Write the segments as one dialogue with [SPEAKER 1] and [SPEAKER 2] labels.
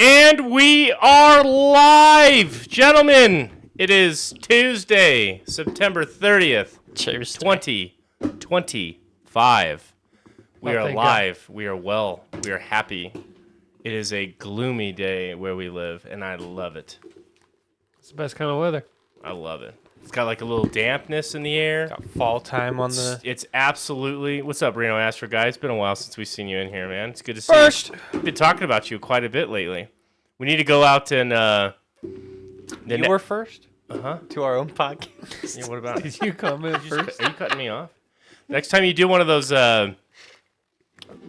[SPEAKER 1] And we are live, gentlemen. It is Tuesday, September 30th, 2025. We are live. We are well. We are happy. It is a gloomy day where we live, and I love it.
[SPEAKER 2] It's the best kind of weather.
[SPEAKER 1] I love it. It's got like a little dampness in the air.
[SPEAKER 3] Got fall time on
[SPEAKER 1] It's absolutely... What's up, Reno Astro guy? It's been a while since we've seen you in here, man. It's good to see you. We've been talking about you quite a bit lately. We need to go out and...
[SPEAKER 3] You were first?
[SPEAKER 1] Uh-huh.
[SPEAKER 3] To our own podcast.
[SPEAKER 1] Yeah, what about it?
[SPEAKER 2] Did you comment first?
[SPEAKER 1] Are you cutting me off? Next time you do one of those, like,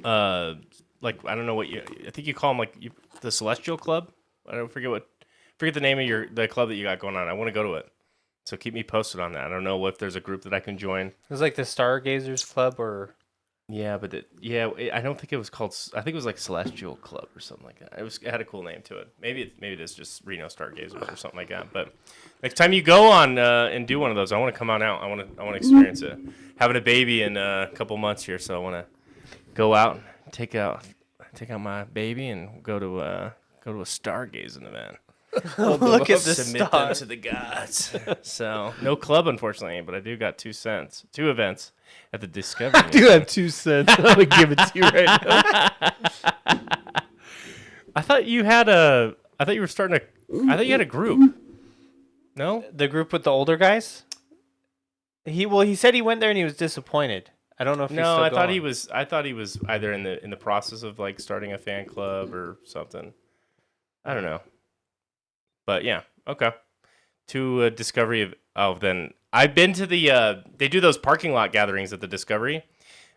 [SPEAKER 1] I don't know what you... I think you call them, like, the Celestial Club? I don't forget the name of the club that you got going on. I want to go to it. So keep me posted on that. I don't know if there's a group that I can join.
[SPEAKER 3] It was like the Stargazers Club or...
[SPEAKER 1] Yeah, but I don't think it was called... I think it was like Celestial Club or something like that. It had a cool name to it. Maybe it is just Reno Stargazers or something like that. But next time you go on and do one of those, I want to come on out. I want to experience it. Having a baby in a couple months here, so I want to go out and take out my baby and go to a stargazing event.
[SPEAKER 3] Look at the
[SPEAKER 1] Submit them to the gods. So no club, unfortunately, but I do got 2 events at the Discovery.
[SPEAKER 2] I do have 2 cents. I'm gonna give it to you right now.
[SPEAKER 1] I thought you had a group. No,
[SPEAKER 3] the group with the older guys. He said he went there and he was disappointed. I don't know if he's still
[SPEAKER 1] I
[SPEAKER 3] going.
[SPEAKER 1] thought he was either in the process of like starting a fan club or something. I don't know. But yeah, okay. To Discovery then I've been to the they do those parking lot gatherings at the Discovery,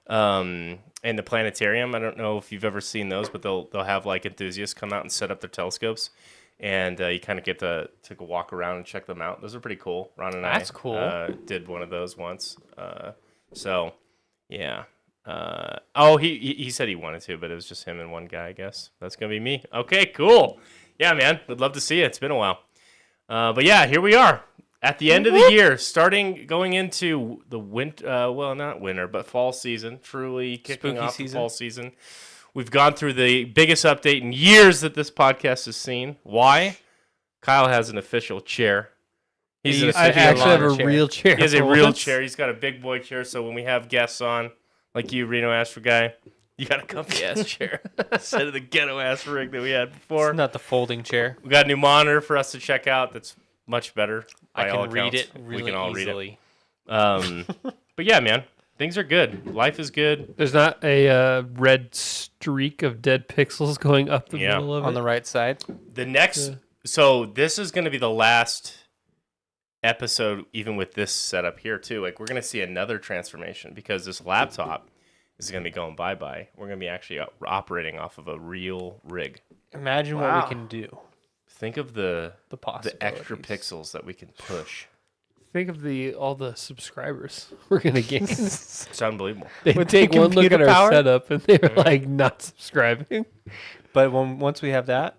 [SPEAKER 1] and the planetarium. I don't know if you've ever seen those, but they'll have like enthusiasts come out and set up their telescopes, and you kind of get to take a walk around and check them out. Those are pretty cool. Ron and
[SPEAKER 3] That's cool.
[SPEAKER 1] Did one of those once. So yeah. He said he wanted to, but it was just him and one guy, I guess. That's gonna be me. Okay, cool. Yeah, man, would love to see it. It's been a while. But yeah, here we are at the end of the year, going into the winter, well, not winter, but fall season, truly kicking
[SPEAKER 3] Spooky
[SPEAKER 1] off
[SPEAKER 3] season.
[SPEAKER 1] the fall season. We've gone through the biggest update in years that this podcast has seen. Why? Kyle has an official chair.
[SPEAKER 2] I actually have a real chair.
[SPEAKER 1] He has a real chair. He's got a big boy chair, so when we have guests on, like you, Reno Astro guy, you got a comfy ass chair instead of the ghetto ass rig that we had before.
[SPEAKER 3] It's not the folding chair.
[SPEAKER 1] We got a new monitor for us to check out. That's much better.
[SPEAKER 3] I can read it really
[SPEAKER 1] we can all
[SPEAKER 3] easily.
[SPEAKER 1] Read it. But yeah, man, things are good. Life is good.
[SPEAKER 2] There's not a red streak of dead pixels going up the middle of it.
[SPEAKER 3] On the right side.
[SPEAKER 1] So this is going to be the last episode, even with this setup here too. Like we're going to see another transformation because this laptop is going to be going bye-bye. We're going to be actually operating off of a real rig.
[SPEAKER 3] Imagine what we can do.
[SPEAKER 1] Think of the extra
[SPEAKER 3] possibilities.
[SPEAKER 1] pixels that we can push.
[SPEAKER 2] Think of all the subscribers we're gonna gain.
[SPEAKER 1] It's unbelievable.
[SPEAKER 2] They
[SPEAKER 3] With
[SPEAKER 2] take
[SPEAKER 3] the
[SPEAKER 2] one look at
[SPEAKER 3] computer
[SPEAKER 2] our
[SPEAKER 3] power?
[SPEAKER 2] setup and they're like not subscribing.
[SPEAKER 3] But once we have that,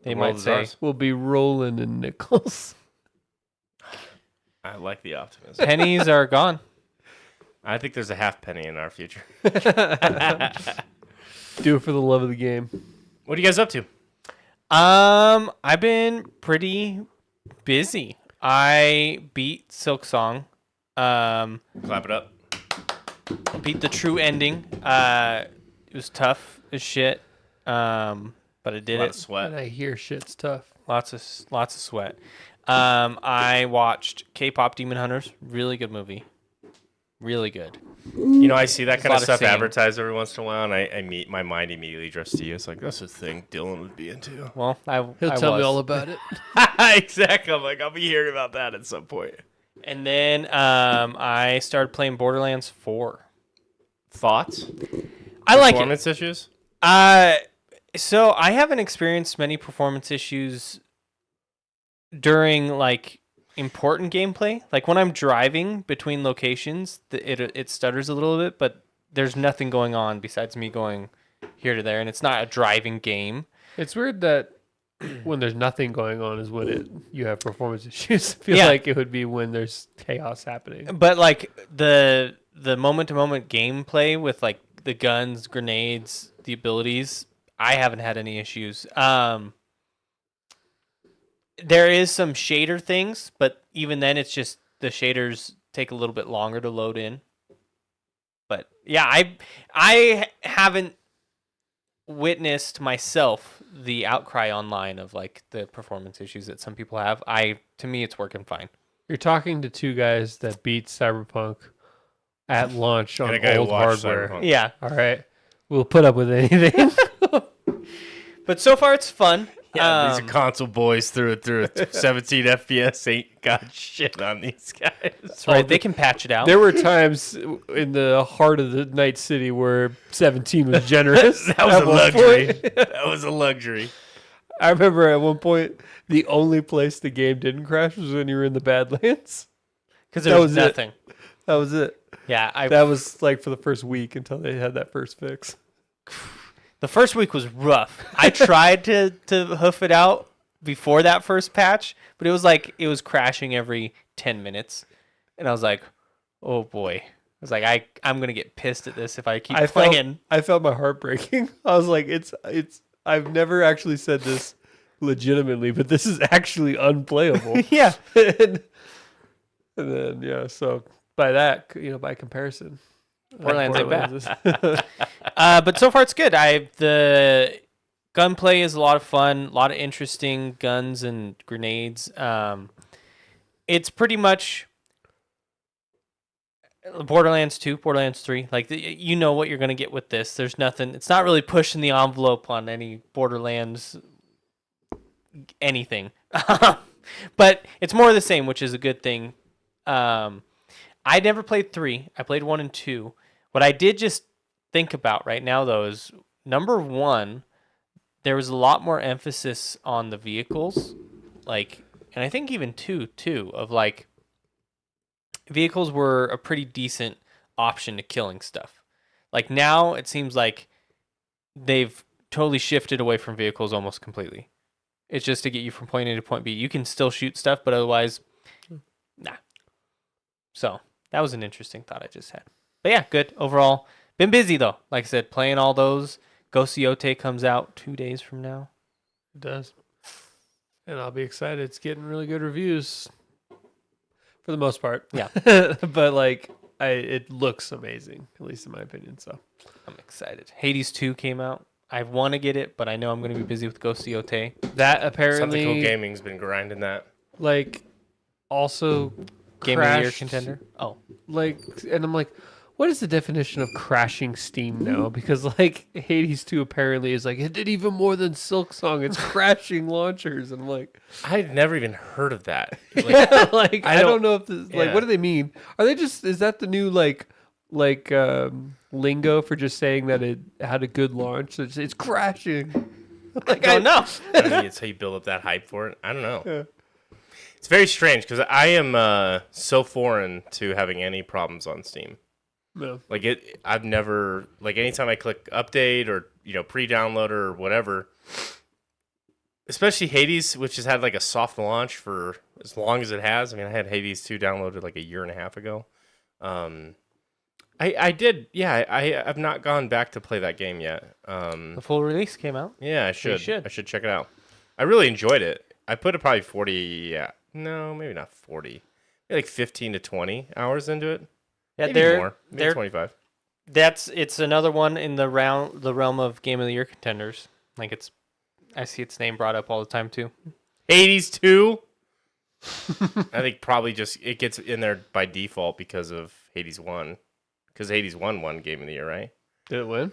[SPEAKER 3] they
[SPEAKER 1] The world
[SPEAKER 3] might
[SPEAKER 1] is
[SPEAKER 3] say,
[SPEAKER 1] ours.
[SPEAKER 2] We'll be rolling in nickels.
[SPEAKER 1] I like the optimism.
[SPEAKER 3] pennies are gone.
[SPEAKER 1] I think there's a half penny in our future.
[SPEAKER 2] Do it for the love of the game.
[SPEAKER 1] What are you guys up to?
[SPEAKER 3] I've been pretty busy. I beat Silk Song.
[SPEAKER 1] Clap it up.
[SPEAKER 3] Beat the true ending. It was tough as shit. But I did
[SPEAKER 1] A lot
[SPEAKER 3] it.
[SPEAKER 1] of sweat.
[SPEAKER 2] And I hear shit's tough.
[SPEAKER 3] Lots of sweat. I watched K-pop Demon Hunters. Really good movie. Really good.
[SPEAKER 1] You know, I see that kind of
[SPEAKER 3] There's a lot of
[SPEAKER 1] stuff
[SPEAKER 3] singing.
[SPEAKER 1] advertised every once in a while, and my mind immediately drifts to you. It's like, that's a thing Dylan would be into.
[SPEAKER 3] Well,
[SPEAKER 2] He'll tell me all about it.
[SPEAKER 1] Exactly. I'm like, I'll be hearing about that at some point.
[SPEAKER 3] And then I started playing Borderlands 4.
[SPEAKER 1] Thoughts?
[SPEAKER 3] I like it.
[SPEAKER 1] Performance issues?
[SPEAKER 3] So I haven't experienced many performance issues during like important gameplay. Like when I'm driving between locations, it stutters a little bit, but there's nothing going on besides me going here to there, and it's not a driving game.
[SPEAKER 2] It's weird that when there's nothing going on is when you have performance issues. I feel
[SPEAKER 3] Yeah.
[SPEAKER 2] like it would be when there's chaos happening.
[SPEAKER 3] But like the moment to moment gameplay with like the guns, grenades, the abilities, I haven't had any issues. There is some shader things, but even then, it's just the shaders take a little bit longer to load in. But yeah, I haven't witnessed myself the outcry online of like the performance issues that some people have. To me, it's working fine.
[SPEAKER 2] You're talking to two guys that beat Cyberpunk at launch on
[SPEAKER 1] And a guy who
[SPEAKER 2] old
[SPEAKER 1] watched
[SPEAKER 2] hardware.
[SPEAKER 1] Cyberpunk.
[SPEAKER 3] Yeah,
[SPEAKER 2] All right, we'll put up with anything.
[SPEAKER 3] but so far it's fun.
[SPEAKER 1] Yeah, these are console boys through and through. 17 FPS ain't got shit on these guys.
[SPEAKER 3] That's right. They can patch it out.
[SPEAKER 2] There were times in the heart of the Night City where 17 was generous.
[SPEAKER 1] That was
[SPEAKER 2] at
[SPEAKER 1] a
[SPEAKER 2] one
[SPEAKER 1] luxury.
[SPEAKER 2] point.
[SPEAKER 1] That was a luxury.
[SPEAKER 2] I remember at one point the only place the game didn't crash was when you were in the Badlands.
[SPEAKER 3] Because
[SPEAKER 2] that
[SPEAKER 3] there
[SPEAKER 2] was
[SPEAKER 3] was
[SPEAKER 2] it.
[SPEAKER 3] nothing.
[SPEAKER 2] That was it.
[SPEAKER 3] Yeah,
[SPEAKER 2] That was like for the first week until they had that first fix.
[SPEAKER 3] the first week was rough. I tried to hoof it out before that first patch, but it was crashing every 10 minutes. And I was like, oh boy. I was like, I'm going to get pissed at this if I keep playing.
[SPEAKER 2] I felt my heart breaking. I was like, it's I've never actually said this legitimately, but this is actually unplayable.
[SPEAKER 3] Yeah.
[SPEAKER 2] and then, yeah, so by that, by comparison.
[SPEAKER 3] Borderlands ain't bad.
[SPEAKER 2] is-
[SPEAKER 3] But so far it's good. The gunplay is a lot of fun, a lot of interesting guns and grenades. It's pretty much Borderlands 2, Borderlands 3. Like you know what you're gonna get with this. There's nothing. It's not really pushing the envelope on any Borderlands anything, but it's more of the same, which is a good thing. I never played 3. I played 1 and 2. What I did just think about right now, though, is number 1, there was a lot more emphasis on the vehicles. Like, and I think even 2, too, of like, vehicles were a pretty decent option to killing stuff. Like, now it seems like they've totally shifted away from vehicles almost completely. It's just to get you from point A to point B. You can still shoot stuff, but otherwise, nah. So that was an interesting thought I just had. But yeah, good overall. Been busy though. Like I said, playing all those. Ghost Yote comes out 2 days from now.
[SPEAKER 2] It does. And I'll be excited. It's getting really good reviews for the most part.
[SPEAKER 3] Yeah.
[SPEAKER 2] But like it looks amazing, at least in my opinion. So
[SPEAKER 3] I'm excited. Hades 2 came out. I want to get it, but I know I'm going to be busy with Ghost Yote.
[SPEAKER 2] that apparently
[SPEAKER 1] Something Cool Gaming's been grinding that.
[SPEAKER 2] like also
[SPEAKER 3] Game of the Year
[SPEAKER 2] crashed,
[SPEAKER 3] contender. Oh,
[SPEAKER 2] like, and I'm like, what is the definition of crashing Steam now? Because like Hades 2 apparently is like, it did even more than Silksong. It's crashing launchers. And I'm like,
[SPEAKER 1] I'd never even heard of that. Like,
[SPEAKER 2] like I don't know if this, like,
[SPEAKER 1] yeah.
[SPEAKER 2] what do they mean? Are they just, is that the new like lingo for just saying that it had a good launch? It's crashing. Like,
[SPEAKER 3] I don't know.
[SPEAKER 1] I mean, it's how you build up that hype for it. I don't know.
[SPEAKER 2] Yeah.
[SPEAKER 1] It's very strange because I am so foreign to having any problems on Steam.
[SPEAKER 2] No.
[SPEAKER 1] Like I've never anytime I click update or pre-download or whatever, especially Hades, which has had like a soft launch for as long as it has. I mean, I had Hades 2 downloaded like a year and a half ago. I did, yeah. I have not gone back to play that game yet.
[SPEAKER 3] The full release came out.
[SPEAKER 1] Yeah, I should.
[SPEAKER 3] should.
[SPEAKER 1] I should check it out. I really enjoyed it. I put it probably 40. Yeah, no, maybe not 40. Maybe like 15 to 20 hours into it.
[SPEAKER 3] Yeah,
[SPEAKER 1] Maybe more. Maybe 25.
[SPEAKER 3] It's another one in the realm of Game of the Year contenders. Like I see its name brought up all the time too.
[SPEAKER 1] Hades 2. I think probably just it gets in there by default because of Hades 1. Because Hades 1 won Game of the Year, right?
[SPEAKER 2] Did it win?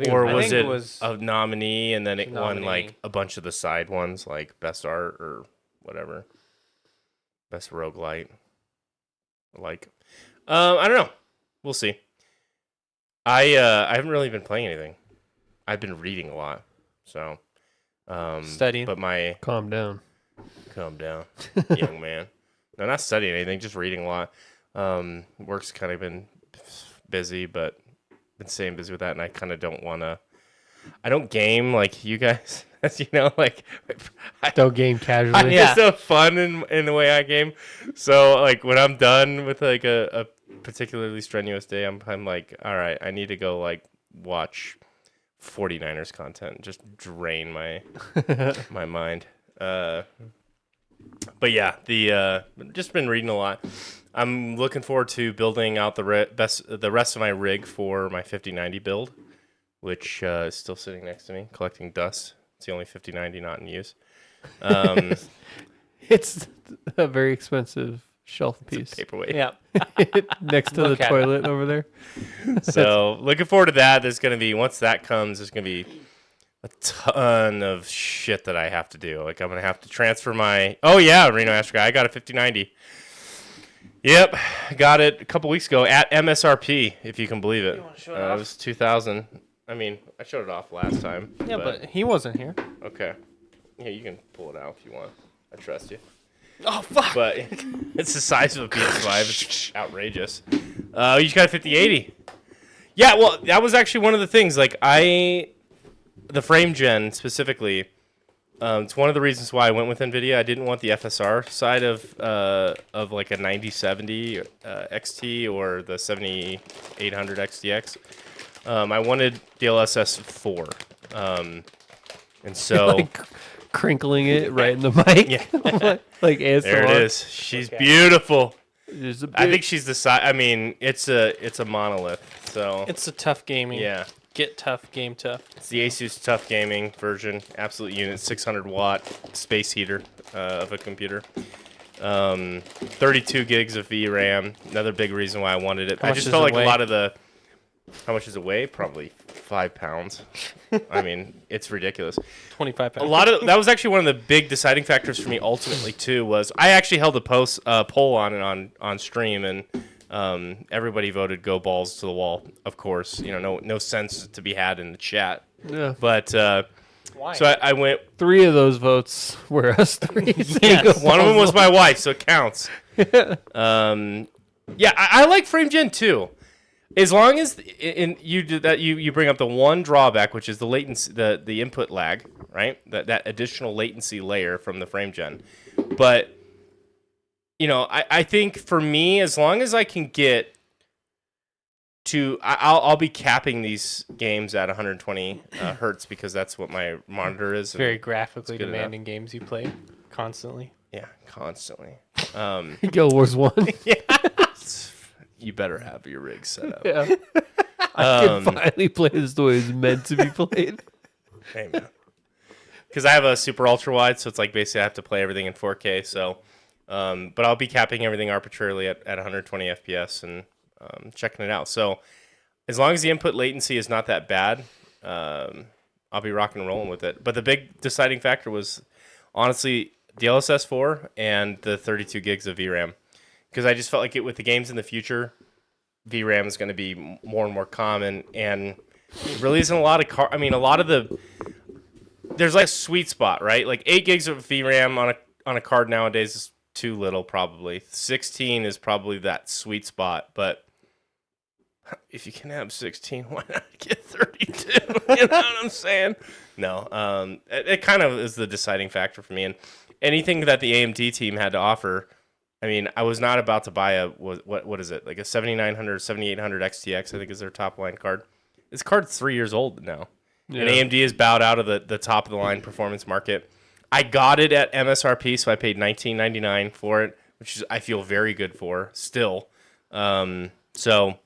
[SPEAKER 1] Or
[SPEAKER 3] I
[SPEAKER 1] was
[SPEAKER 3] think
[SPEAKER 1] it
[SPEAKER 3] it was
[SPEAKER 1] a nominee and then it won
[SPEAKER 3] nominee.
[SPEAKER 1] like a bunch of the side ones, like Best Art or whatever. Best Roguelite. Like, I don't know. We'll see. I haven't really been playing anything. I've been reading a lot. So,
[SPEAKER 3] Studying.
[SPEAKER 1] But
[SPEAKER 2] Calm down.
[SPEAKER 1] calm down, young man. No, not studying anything, just reading a lot. Work's kind of been busy, but been staying busy with that, and I kind of don't want to. I don't game like you guys, as you know. Like,
[SPEAKER 2] Don't game casually.
[SPEAKER 1] I'm
[SPEAKER 3] Yeah.
[SPEAKER 1] just so fun in the way I game. So like when I'm done with like a particularly strenuous day, I'm like, all right, I need to go like watch 49ers content, just drain my my mind. But yeah, the just been reading a lot. I'm looking forward to building out the rest of my rig for my 5090 build, which is still sitting next to me, collecting dust. It's the only 5090 not in use.
[SPEAKER 2] It's a very expensive shelf piece
[SPEAKER 1] Paperweight.
[SPEAKER 3] Yeah.
[SPEAKER 2] next to the
[SPEAKER 3] Look at
[SPEAKER 2] toilet over there.
[SPEAKER 1] So looking forward to that. There's going to be, once that comes, there's going to be a ton of shit that I have to do. Like I'm going to have to transfer my, oh yeah, Reno Astro guy, I got a 5090. Yep, got it a couple weeks ago at MSRP, if you can believe it.
[SPEAKER 3] You wanna show it off?
[SPEAKER 1] It was 2000. I mean, I showed it off last time.
[SPEAKER 3] Yeah, but he wasn't here.
[SPEAKER 1] Okay. Yeah, you can pull it out if you want. I trust you.
[SPEAKER 3] Oh, fuck.
[SPEAKER 1] But it's the size of a PS5. It's outrageous. You just got a 5080. Yeah, well, that was actually one of the things. Like, the frame gen specifically, it's one of the reasons why I went with NVIDIA. I didn't want the FSR side of like a 9070 XT or the 7800 XTX. I wanted DLSS 4. And so...
[SPEAKER 2] Like crinkling it right in the mic.
[SPEAKER 1] Yeah.
[SPEAKER 2] like ASMR.
[SPEAKER 1] There it is. She's beautiful.
[SPEAKER 2] There's a
[SPEAKER 1] I
[SPEAKER 2] big-
[SPEAKER 1] think she's the size. I mean, it's a monolith. So
[SPEAKER 3] It's a tough gaming.
[SPEAKER 1] yeah,
[SPEAKER 3] Get tough, game tough.
[SPEAKER 1] it's the Asus Tough Gaming version, absolute unit, 600-watt space heater of a computer. 32 gigs of VRAM. Another big reason why I wanted it.
[SPEAKER 3] How
[SPEAKER 1] I
[SPEAKER 3] much
[SPEAKER 1] just
[SPEAKER 3] does
[SPEAKER 1] felt
[SPEAKER 3] it
[SPEAKER 1] like
[SPEAKER 3] weigh?
[SPEAKER 1] a lot of the. How much does it weigh? Probably 5 pounds. I mean, it's ridiculous.
[SPEAKER 3] 25 pounds.
[SPEAKER 1] A lot of that was actually one of the big deciding factors for me. Ultimately, too, was I actually held a poll on it on stream, and everybody voted "Go Balls to the Wall." Of course, no sense to be had in the chat.
[SPEAKER 2] Yeah.
[SPEAKER 1] But
[SPEAKER 3] Why?
[SPEAKER 1] so I went.
[SPEAKER 2] 3 of those votes were us 3.
[SPEAKER 3] Yes.
[SPEAKER 1] One of them was my wife, so it counts. Yeah, I like frame gen too. As long as you do that, you bring up the one drawback, which is the latency, the input lag, right? That additional latency layer from the frame gen. But I think for me, as long as I can get to, I'll be capping these games at 120 hertz because that's what my monitor is.
[SPEAKER 3] Very graphically
[SPEAKER 1] good
[SPEAKER 3] demanding games you play constantly.
[SPEAKER 1] Yeah, constantly.
[SPEAKER 2] Guild Wars 1.
[SPEAKER 1] You better have your rig set up.
[SPEAKER 2] Yeah. I can finally play this the way it's meant to be played.
[SPEAKER 1] Hey, man. Because I have a super ultra wide, so it's like basically I have to play everything in 4K. So, but I'll be capping everything arbitrarily at 120 FPS and checking it out. So, as long as the input latency is not that bad, I'll be rocking and rolling with it. But the big deciding factor was honestly DLSS 4 and the 32 gigs of VRAM. Because I just felt like with the games in the future, VRAM is going to be more and more common, and it really isn't a lot of there's like a sweet spot, right? Like 8 gigs of VRAM on a card nowadays is too little, probably. 16 is probably that sweet spot, but if you can have 16, why not get 32? You know what I'm saying? No, it kind of is the deciding factor for me, and anything that the AMD team had to offer. I mean, I was not about to buy what is it, like a 7900, 7800 XTX, I think is their top line card. This card's 3 years old now.
[SPEAKER 2] Yeah.
[SPEAKER 1] And AMD has bowed out of the top of the line performance market. I got it at MSRP, so I paid $19.99 for it, which is I feel very good for still. So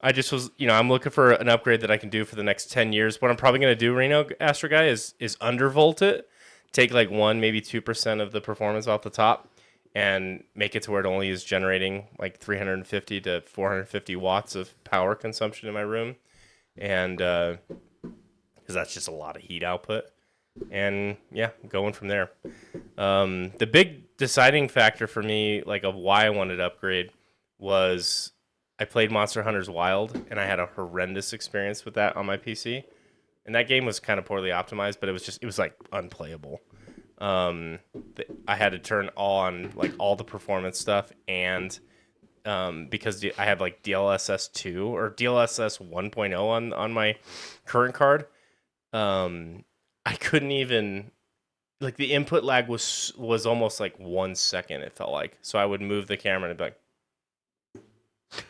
[SPEAKER 1] I just was, I'm looking for an upgrade that I can do for the next 10 years. What I'm probably going to do, Reno Astro Guy, is undervolt it, take like 1, maybe 2% of the performance off the top, and make it to where it only is generating like 350 to 450 watts of power consumption in my room. And because that's just a lot of heat output. And yeah, going from there. The big deciding factor for me, like of why I wanted to upgrade, was I played Monster Hunter's Wild, and I had a horrendous experience with that on my PC. And that game was kind of poorly optimized, but it was like unplayable. I had to turn on like all the performance stuff, and because I have like DLSS 2 or DLSS 1.0 on my current card, I couldn't even, like, the input lag was almost like 1 second, it felt like. So I would move the camera and be like,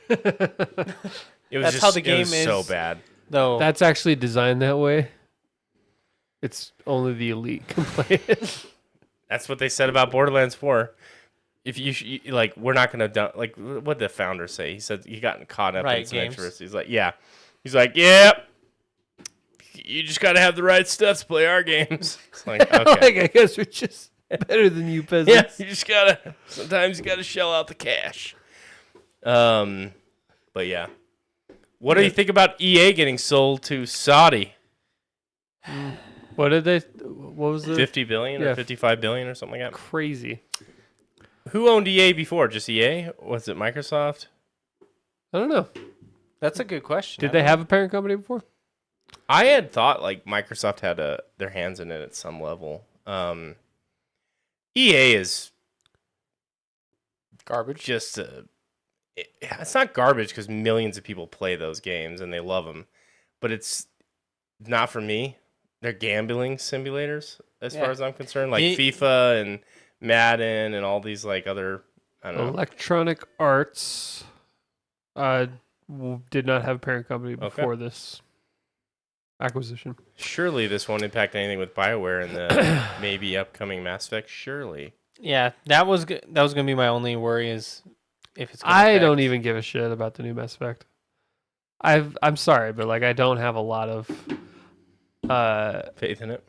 [SPEAKER 1] it was
[SPEAKER 3] That's
[SPEAKER 1] just,
[SPEAKER 3] how the
[SPEAKER 1] it
[SPEAKER 3] game
[SPEAKER 1] was
[SPEAKER 3] is.
[SPEAKER 1] so bad.
[SPEAKER 3] though.
[SPEAKER 2] That's actually designed that way. It's only the elite can play it.
[SPEAKER 1] That's what they said about Borderlands 4. If like, we're not gonna like what the founder say. He said he got caught up in some controversy. He's like, yeah. He's like, yep. You just gotta have the right stuff to play our games. It's like, okay.
[SPEAKER 2] Like, I guess we're just better than you
[SPEAKER 1] Yeah,
[SPEAKER 2] peasants.
[SPEAKER 1] you just gotta. Sometimes you gotta shell out the cash. But yeah. What do you think about EA getting sold to Saudi?
[SPEAKER 2] What did they? What was it?
[SPEAKER 1] 50 billion or 55 billion or something like that.
[SPEAKER 2] Crazy.
[SPEAKER 1] Who owned EA before? Just EA? Was it Microsoft?
[SPEAKER 2] I don't know.
[SPEAKER 3] That's a good question.
[SPEAKER 2] Did they have a parent company before?
[SPEAKER 1] I had thought like Microsoft had their hands in it at some level. EA is
[SPEAKER 3] garbage?
[SPEAKER 1] just it's not garbage because millions of people play those games and they love them, but it's not for me. They're gambling simulators as far as I'm concerned, like FIFA and Madden and all these like other, I don't know.
[SPEAKER 2] Electronic Arts did not have a parent company before this acquisition.
[SPEAKER 1] Surely this won't impact anything with BioWare and the maybe upcoming Mass Effect. Surely.
[SPEAKER 3] Yeah, that was gonna be my only worry is if it's.
[SPEAKER 2] I don't even give a shit about the new Mass Effect. I'm sorry, but like I don't have a lot of
[SPEAKER 1] faith in it.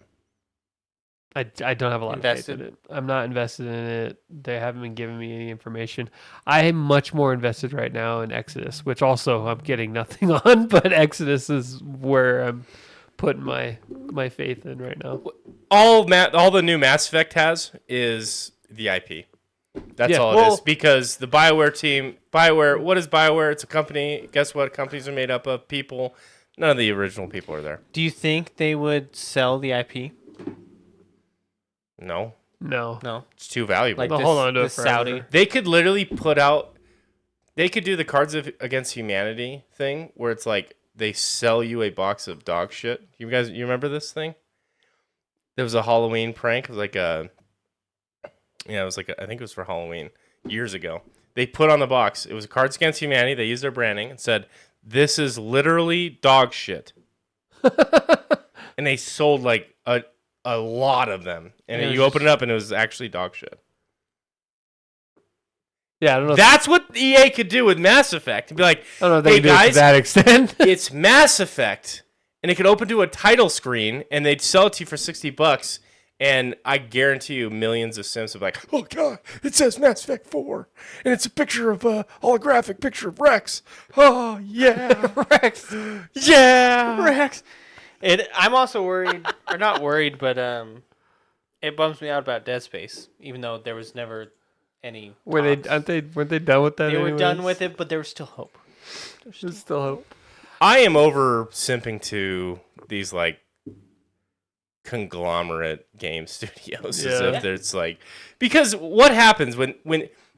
[SPEAKER 2] I don't have a lot of faith in it. I'm not invested in it. They haven't been giving me any information. I am much more invested right now in Exodus, which also I'm getting nothing on, but Exodus is where I'm putting my faith in right now.
[SPEAKER 1] All the new Mass Effect has is the IP. That's all it is. Because the BioWare, what is BioWare? It's a company. Guess what? Companies are made up of people. None of the original people are there.
[SPEAKER 3] Do you think they would sell the IP?
[SPEAKER 1] No. It's too valuable.
[SPEAKER 3] Like
[SPEAKER 2] hold on to it forever.
[SPEAKER 3] Saudi.
[SPEAKER 1] They could literally they could do the Cards Against Humanity thing where it's like they sell you a box of dog shit. You remember this thing? There was a Halloween prank. It was like I think it was for Halloween years ago. They put on the box, it was Cards Against Humanity. They used their branding and said, "This is literally dog shit." And they sold like a lot of them. And you open it up and it was actually dog shit.
[SPEAKER 2] Yeah, I don't know.
[SPEAKER 1] That's what EA could do with Mass Effect. Be like,
[SPEAKER 2] I don't know if they
[SPEAKER 1] hey
[SPEAKER 2] can do it
[SPEAKER 1] guys,
[SPEAKER 2] to that extent.
[SPEAKER 1] it's Mass Effect. And it could open to a title screen and they'd sell it to you for $60. And I guarantee you millions of Sims would be like, oh God, it says Mass Effect 4. And it's a picture of a holographic picture of Rex. Oh, yeah.
[SPEAKER 3] Rex.
[SPEAKER 1] Yeah.
[SPEAKER 3] Rex. I'm also worried, or not worried, but it bums me out about Dead Space, even though there was never any.
[SPEAKER 2] Weren't they done with that?
[SPEAKER 3] They were done with it, but there was still hope.
[SPEAKER 2] There's still hope.
[SPEAKER 1] I am over simping to these like conglomerate game studios as if there's like, because what happens when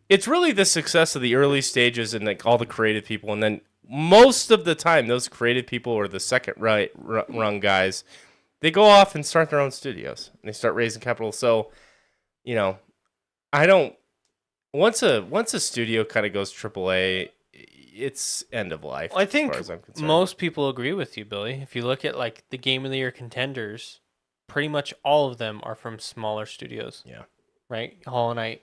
[SPEAKER 1] it's really the success of the early stages and like all the creative people, and then most of the time those creative people or the second rung guys, they go off and start their own studios and they start raising capital. So, I don't, once a studio kind of goes AAA, it's end of life.
[SPEAKER 3] I think
[SPEAKER 1] as far as I'm concerned.
[SPEAKER 3] most people agree with you, Billy. If you look at like the Game of the Year contenders, pretty much all of them are from smaller studios.
[SPEAKER 1] Yeah.
[SPEAKER 3] Right? Hollow Knight,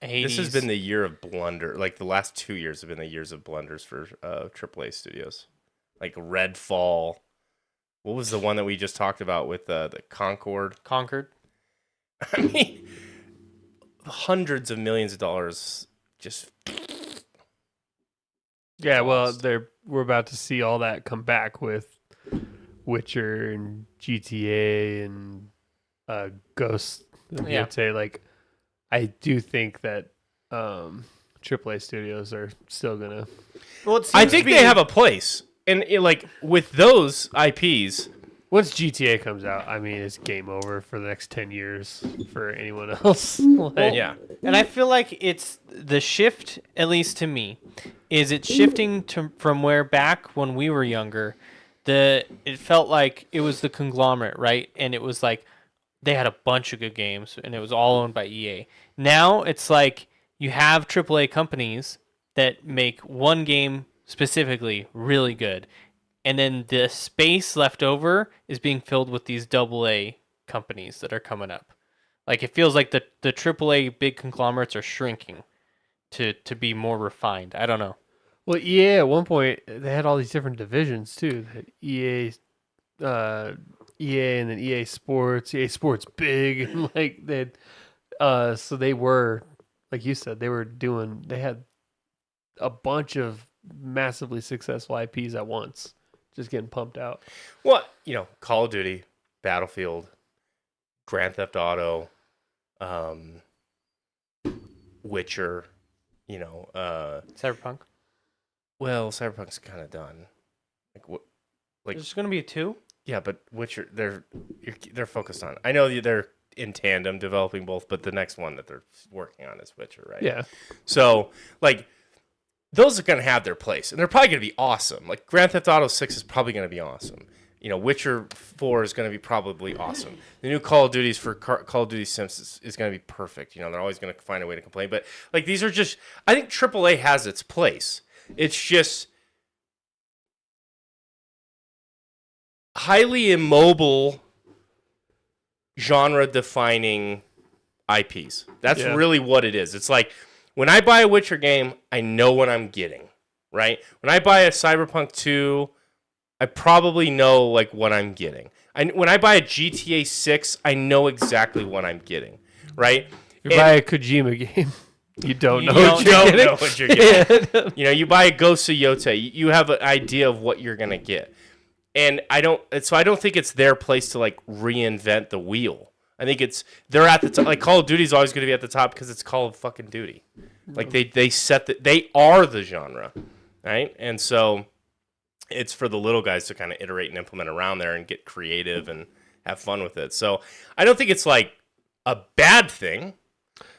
[SPEAKER 3] Hades.
[SPEAKER 1] This has been the year of blunder. Like the last 2 years have been the years of blunders for AAA studios. Like Redfall. What was the one that we just talked about with the Concord? I mean, hundreds of millions of dollars just.
[SPEAKER 2] Yeah, well, we're about to see all that come back with Witcher and GTA and Ghost.
[SPEAKER 3] Yeah.
[SPEAKER 2] I'd say, like, I do think that AAA studios are still gonna.
[SPEAKER 3] Well,
[SPEAKER 1] I think they have a place, and like with those IPs.
[SPEAKER 2] Once GTA comes out, I mean, it's game over for the next 10 years for anyone else.
[SPEAKER 1] Yeah.
[SPEAKER 3] And I feel like it's the shift, at least to me, is it's shifting from where back when we were younger, it felt like it was the conglomerate, right? And it was like they had a bunch of good games and it was all owned by EA. Now it's like you have AAA companies that make one game specifically really good. and then the space left over is being filled with these AA companies that are coming up. Like it feels like the AAA big conglomerates are shrinking to be more refined. I don't know.
[SPEAKER 2] Well, EA at one point they had all these different divisions too. They had EA and then EA Sports Big, and like they, so they were, like you said, they had a bunch of massively successful IPs at once, just getting pumped out.
[SPEAKER 1] Well, Call of Duty, Battlefield, Grand Theft Auto, Witcher,
[SPEAKER 3] Cyberpunk.
[SPEAKER 1] Well, Cyberpunk's kind of done.
[SPEAKER 3] There's going to be a 2?
[SPEAKER 1] Yeah, but Witcher, they're focused on. I know they're in tandem developing both, but the next one that they're working on is Witcher, right?
[SPEAKER 2] Yeah.
[SPEAKER 1] So, those are going to have their place, and they're probably going to be awesome. Like Grand Theft Auto 6 is probably going to be awesome. Witcher 4 is going to be probably awesome. The new Call of Duties for Call of Duty Sims is going to be perfect. They're always going to find a way to complain, but these are just. I think AAA has its place. It's just highly immobile, genre-defining IPs. That's really what it is. It's like when I buy a Witcher game, I know what I'm getting, right? When I buy a Cyberpunk 2, I probably know what I'm getting. When I buy a GTA 6, I know exactly what I'm getting, right?
[SPEAKER 2] If you buy a Kojima game, you don't know
[SPEAKER 1] what you're getting. You buy a Ghost of Yotei, you have an idea of what you're gonna get. And I don't think it's their place to reinvent the wheel. I think they're at the top. Like Call of Duty is always going to be at the top because it's Call of fucking Duty. They are the genre, right? And so it's for the little guys to kind of iterate and implement around there and get creative and have fun with it. So I don't think it's a bad thing.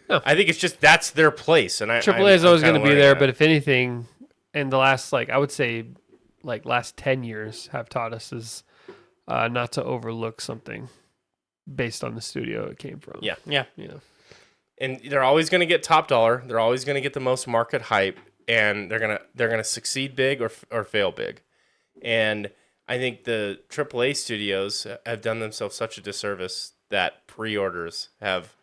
[SPEAKER 1] No. I think it's just that's their place. And
[SPEAKER 2] AAA is always going to be there, but if anything, in the last I would say last 10 years have taught us is not to overlook something based on the studio it came from.
[SPEAKER 1] Yeah. And they're always going to get top dollar. They're always going to get the most market hype, and they're gonna succeed big or fail big. And I think the AAA studios have done themselves such a disservice that pre-orders have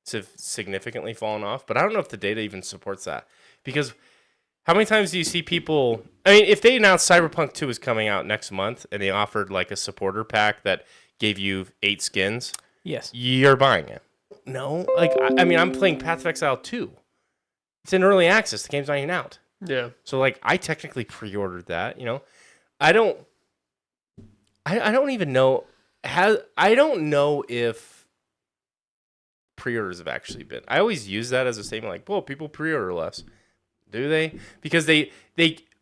[SPEAKER 1] significantly fallen off. But I don't know if the data even supports that, because how many times do you see people? I mean, if they announced Cyberpunk 2 is coming out next month and they offered a supporter pack that gave you 8 skins,
[SPEAKER 3] yes,
[SPEAKER 1] you're buying it. No, I'm playing Path of Exile 2. It's in early access. The game's not even out.
[SPEAKER 2] Yeah.
[SPEAKER 1] So I technically pre-ordered that. I don't even know. I don't know if pre-orders have actually been. I always use that as a statement, people pre-order less. Do they? Because they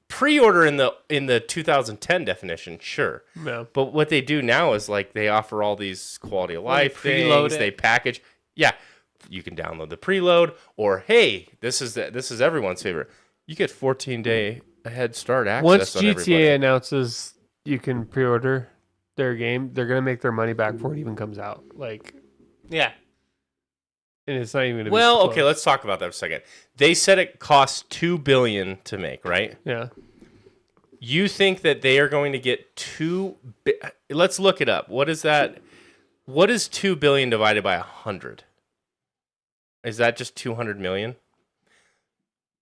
[SPEAKER 1] pre-order in the 2010 definition, sure.
[SPEAKER 2] Yeah.
[SPEAKER 1] But what they do now is they offer all these quality of life things. They package. Yeah, you can download the preload, or hey, this is everyone's favorite. You get 14-day head start access.
[SPEAKER 2] Once
[SPEAKER 1] on
[SPEAKER 2] GTA
[SPEAKER 1] everybody.
[SPEAKER 2] announces you can pre-order their game, they're gonna make their money back before it even comes out.
[SPEAKER 3] Yeah.
[SPEAKER 2] And it's not even.
[SPEAKER 1] Okay, let's talk about that for a second. They said it costs $2 billion to make, right?
[SPEAKER 2] Yeah.
[SPEAKER 1] You think that they are going to get let's look it up. What is that? What is $2 billion divided by 100? Is that just 200 million?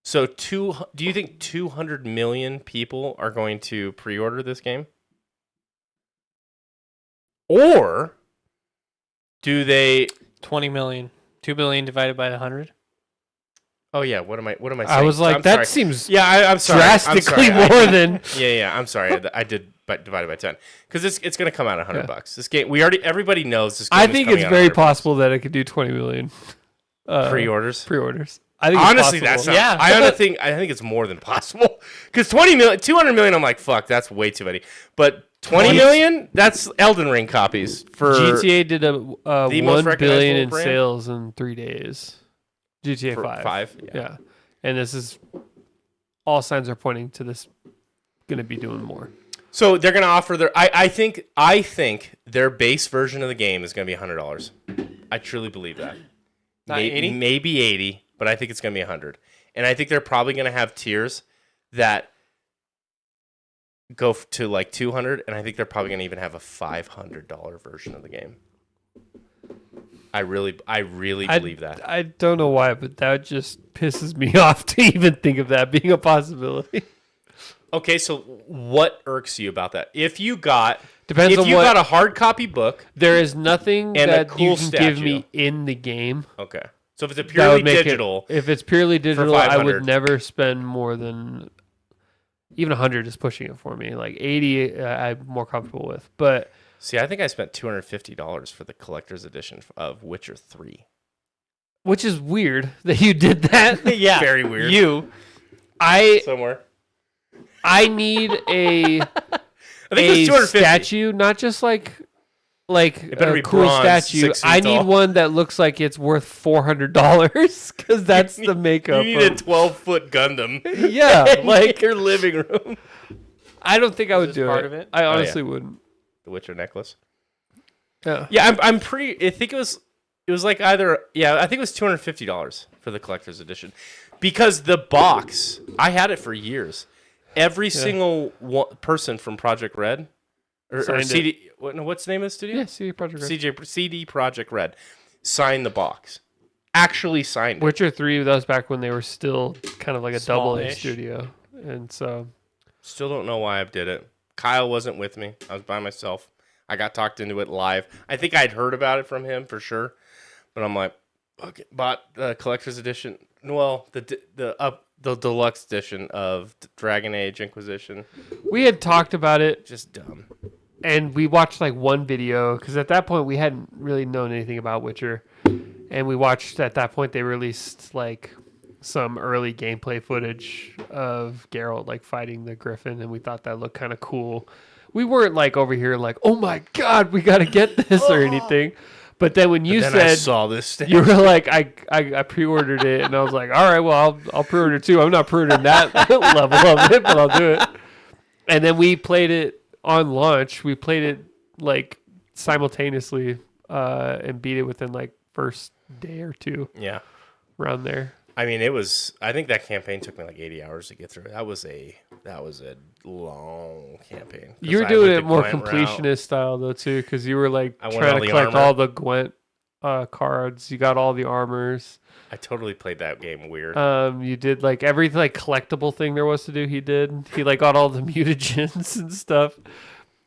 [SPEAKER 1] So do you think 200 million people are going to pre-order this game? Or do they
[SPEAKER 3] 20 million. 2 billion divided by 100?
[SPEAKER 1] Oh yeah, what am I saying?
[SPEAKER 2] I was like, that seems
[SPEAKER 1] I'm sorry.
[SPEAKER 2] drastically more than
[SPEAKER 1] Yeah, I'm sorry. I did divided by 10 cuz it's going to come out at $100. This game everybody knows this game
[SPEAKER 2] I think it's very
[SPEAKER 1] $100.
[SPEAKER 2] possible that it could do 20 million
[SPEAKER 1] pre-orders.
[SPEAKER 2] I think
[SPEAKER 1] honestly,
[SPEAKER 2] it's possible.
[SPEAKER 1] I think it's more than possible, cuz 200 million I'm like, fuck, that's way too many. But 20 million, that's Elden Ring copies for
[SPEAKER 2] GTA did a
[SPEAKER 1] the most
[SPEAKER 2] 1 billion in
[SPEAKER 1] brand?
[SPEAKER 2] sales in 3 days. GTA
[SPEAKER 1] For
[SPEAKER 2] 5.
[SPEAKER 1] 5,
[SPEAKER 2] Yeah. And this is all signs are pointing to this going to be doing more.
[SPEAKER 1] So they're going to offer their I think their base version of the game is going to be $100. I truly believe that.
[SPEAKER 3] Not 80?
[SPEAKER 1] Maybe 80, but I think it's going to be 100. And I think they're probably going to have tiers that go to like $200, and I think they're probably going to even have a $500 version of the game. I really believe that.
[SPEAKER 2] I don't know why, but that just pisses me off to even think of that being a possibility.
[SPEAKER 1] Okay, so what irks you about that? If you got
[SPEAKER 2] got
[SPEAKER 1] a hard copy book,
[SPEAKER 2] there is nothing
[SPEAKER 1] and
[SPEAKER 2] that
[SPEAKER 1] a cool
[SPEAKER 2] you can give
[SPEAKER 1] statue.
[SPEAKER 2] me in the game.
[SPEAKER 1] Okay, so if it's a
[SPEAKER 2] That
[SPEAKER 1] purely
[SPEAKER 2] would make
[SPEAKER 1] digital,
[SPEAKER 2] if it's purely digital, I would
[SPEAKER 1] 500.
[SPEAKER 2] never spend more than even 100 is pushing it for me. Like 80, I'm more comfortable with. But
[SPEAKER 1] see, I think I spent $250 for the collector's edition of Witcher 3.
[SPEAKER 2] which is weird that you did that.
[SPEAKER 3] Yeah,
[SPEAKER 1] Very weird. Somewhere.
[SPEAKER 2] I need
[SPEAKER 1] I think
[SPEAKER 2] a
[SPEAKER 1] it was $250.
[SPEAKER 2] statue, not just like
[SPEAKER 1] It better
[SPEAKER 2] a
[SPEAKER 1] be
[SPEAKER 2] cool
[SPEAKER 1] bronze,
[SPEAKER 2] statue.
[SPEAKER 1] 6 feet
[SPEAKER 2] I need
[SPEAKER 1] tall.
[SPEAKER 2] one that looks like it's worth $400 because that's the makeup.
[SPEAKER 1] You need a 12-foot Gundam.
[SPEAKER 2] Yeah,
[SPEAKER 1] in
[SPEAKER 2] like
[SPEAKER 1] your living room.
[SPEAKER 2] I don't think I would
[SPEAKER 3] this
[SPEAKER 2] do
[SPEAKER 3] part
[SPEAKER 2] it.
[SPEAKER 3] of it?
[SPEAKER 2] I
[SPEAKER 1] Oh,
[SPEAKER 2] honestly wouldn't.
[SPEAKER 1] The Witcher necklace.
[SPEAKER 2] Yeah.
[SPEAKER 1] Yeah, I'm pretty. I think it was like either. Yeah, I think it was $250 for the collector's edition, because the box, I had it for years. Every single person from Project Red, or
[SPEAKER 2] Signed
[SPEAKER 1] CD. What's the name of the studio?
[SPEAKER 2] Yeah, CD Projekt Red.
[SPEAKER 1] CD Project Red, signed the box. Actually signed it.
[SPEAKER 2] Witcher 3, that was back when they were still kind of like a double A
[SPEAKER 3] Smallish.
[SPEAKER 2] studio. And so
[SPEAKER 1] Still don't know why I did it. Kyle wasn't with me. I was by myself. I got talked into it live. I think I'd heard about it from him for sure, but I'm like, okay, bought the collector's edition. Well, the deluxe edition of Dragon Age Inquisition.
[SPEAKER 2] we had talked about it
[SPEAKER 1] Just dumb.
[SPEAKER 2] and we watched like one video because at that point we hadn't really known anything about Witcher. And we watched at that point they released like some early gameplay footage of Geralt like fighting the Griffin, and we thought that looked kind of cool. We weren't like over here like, oh my god, we got to get this or anything. But then when you
[SPEAKER 1] Then I
[SPEAKER 2] said
[SPEAKER 1] saw this.
[SPEAKER 2] you were like, I pre-ordered it, and I was like, all right, well, I'll pre-order too. I'm not pre-ordering that level of it, but I'll do it. And then we played it on launch. We played it like simultaneously and beat it within like first day or two
[SPEAKER 1] Yeah.
[SPEAKER 2] around there.
[SPEAKER 1] I mean, it was. I think that campaign took me like 80 hours to get through. That was a long campaign. 'Cause
[SPEAKER 2] You were
[SPEAKER 1] I
[SPEAKER 2] doing
[SPEAKER 1] went
[SPEAKER 2] it
[SPEAKER 1] the
[SPEAKER 2] more
[SPEAKER 1] Gwent route.
[SPEAKER 2] completionist style though too, because you were like
[SPEAKER 1] I wanted
[SPEAKER 2] trying
[SPEAKER 1] all
[SPEAKER 2] to
[SPEAKER 1] the
[SPEAKER 2] collect
[SPEAKER 1] armor.
[SPEAKER 2] all the Gwent cards. You got all the armors.
[SPEAKER 1] I totally played that game weird.
[SPEAKER 2] You did like every like collectible thing there was to do. He did. He like got all the mutagens and stuff.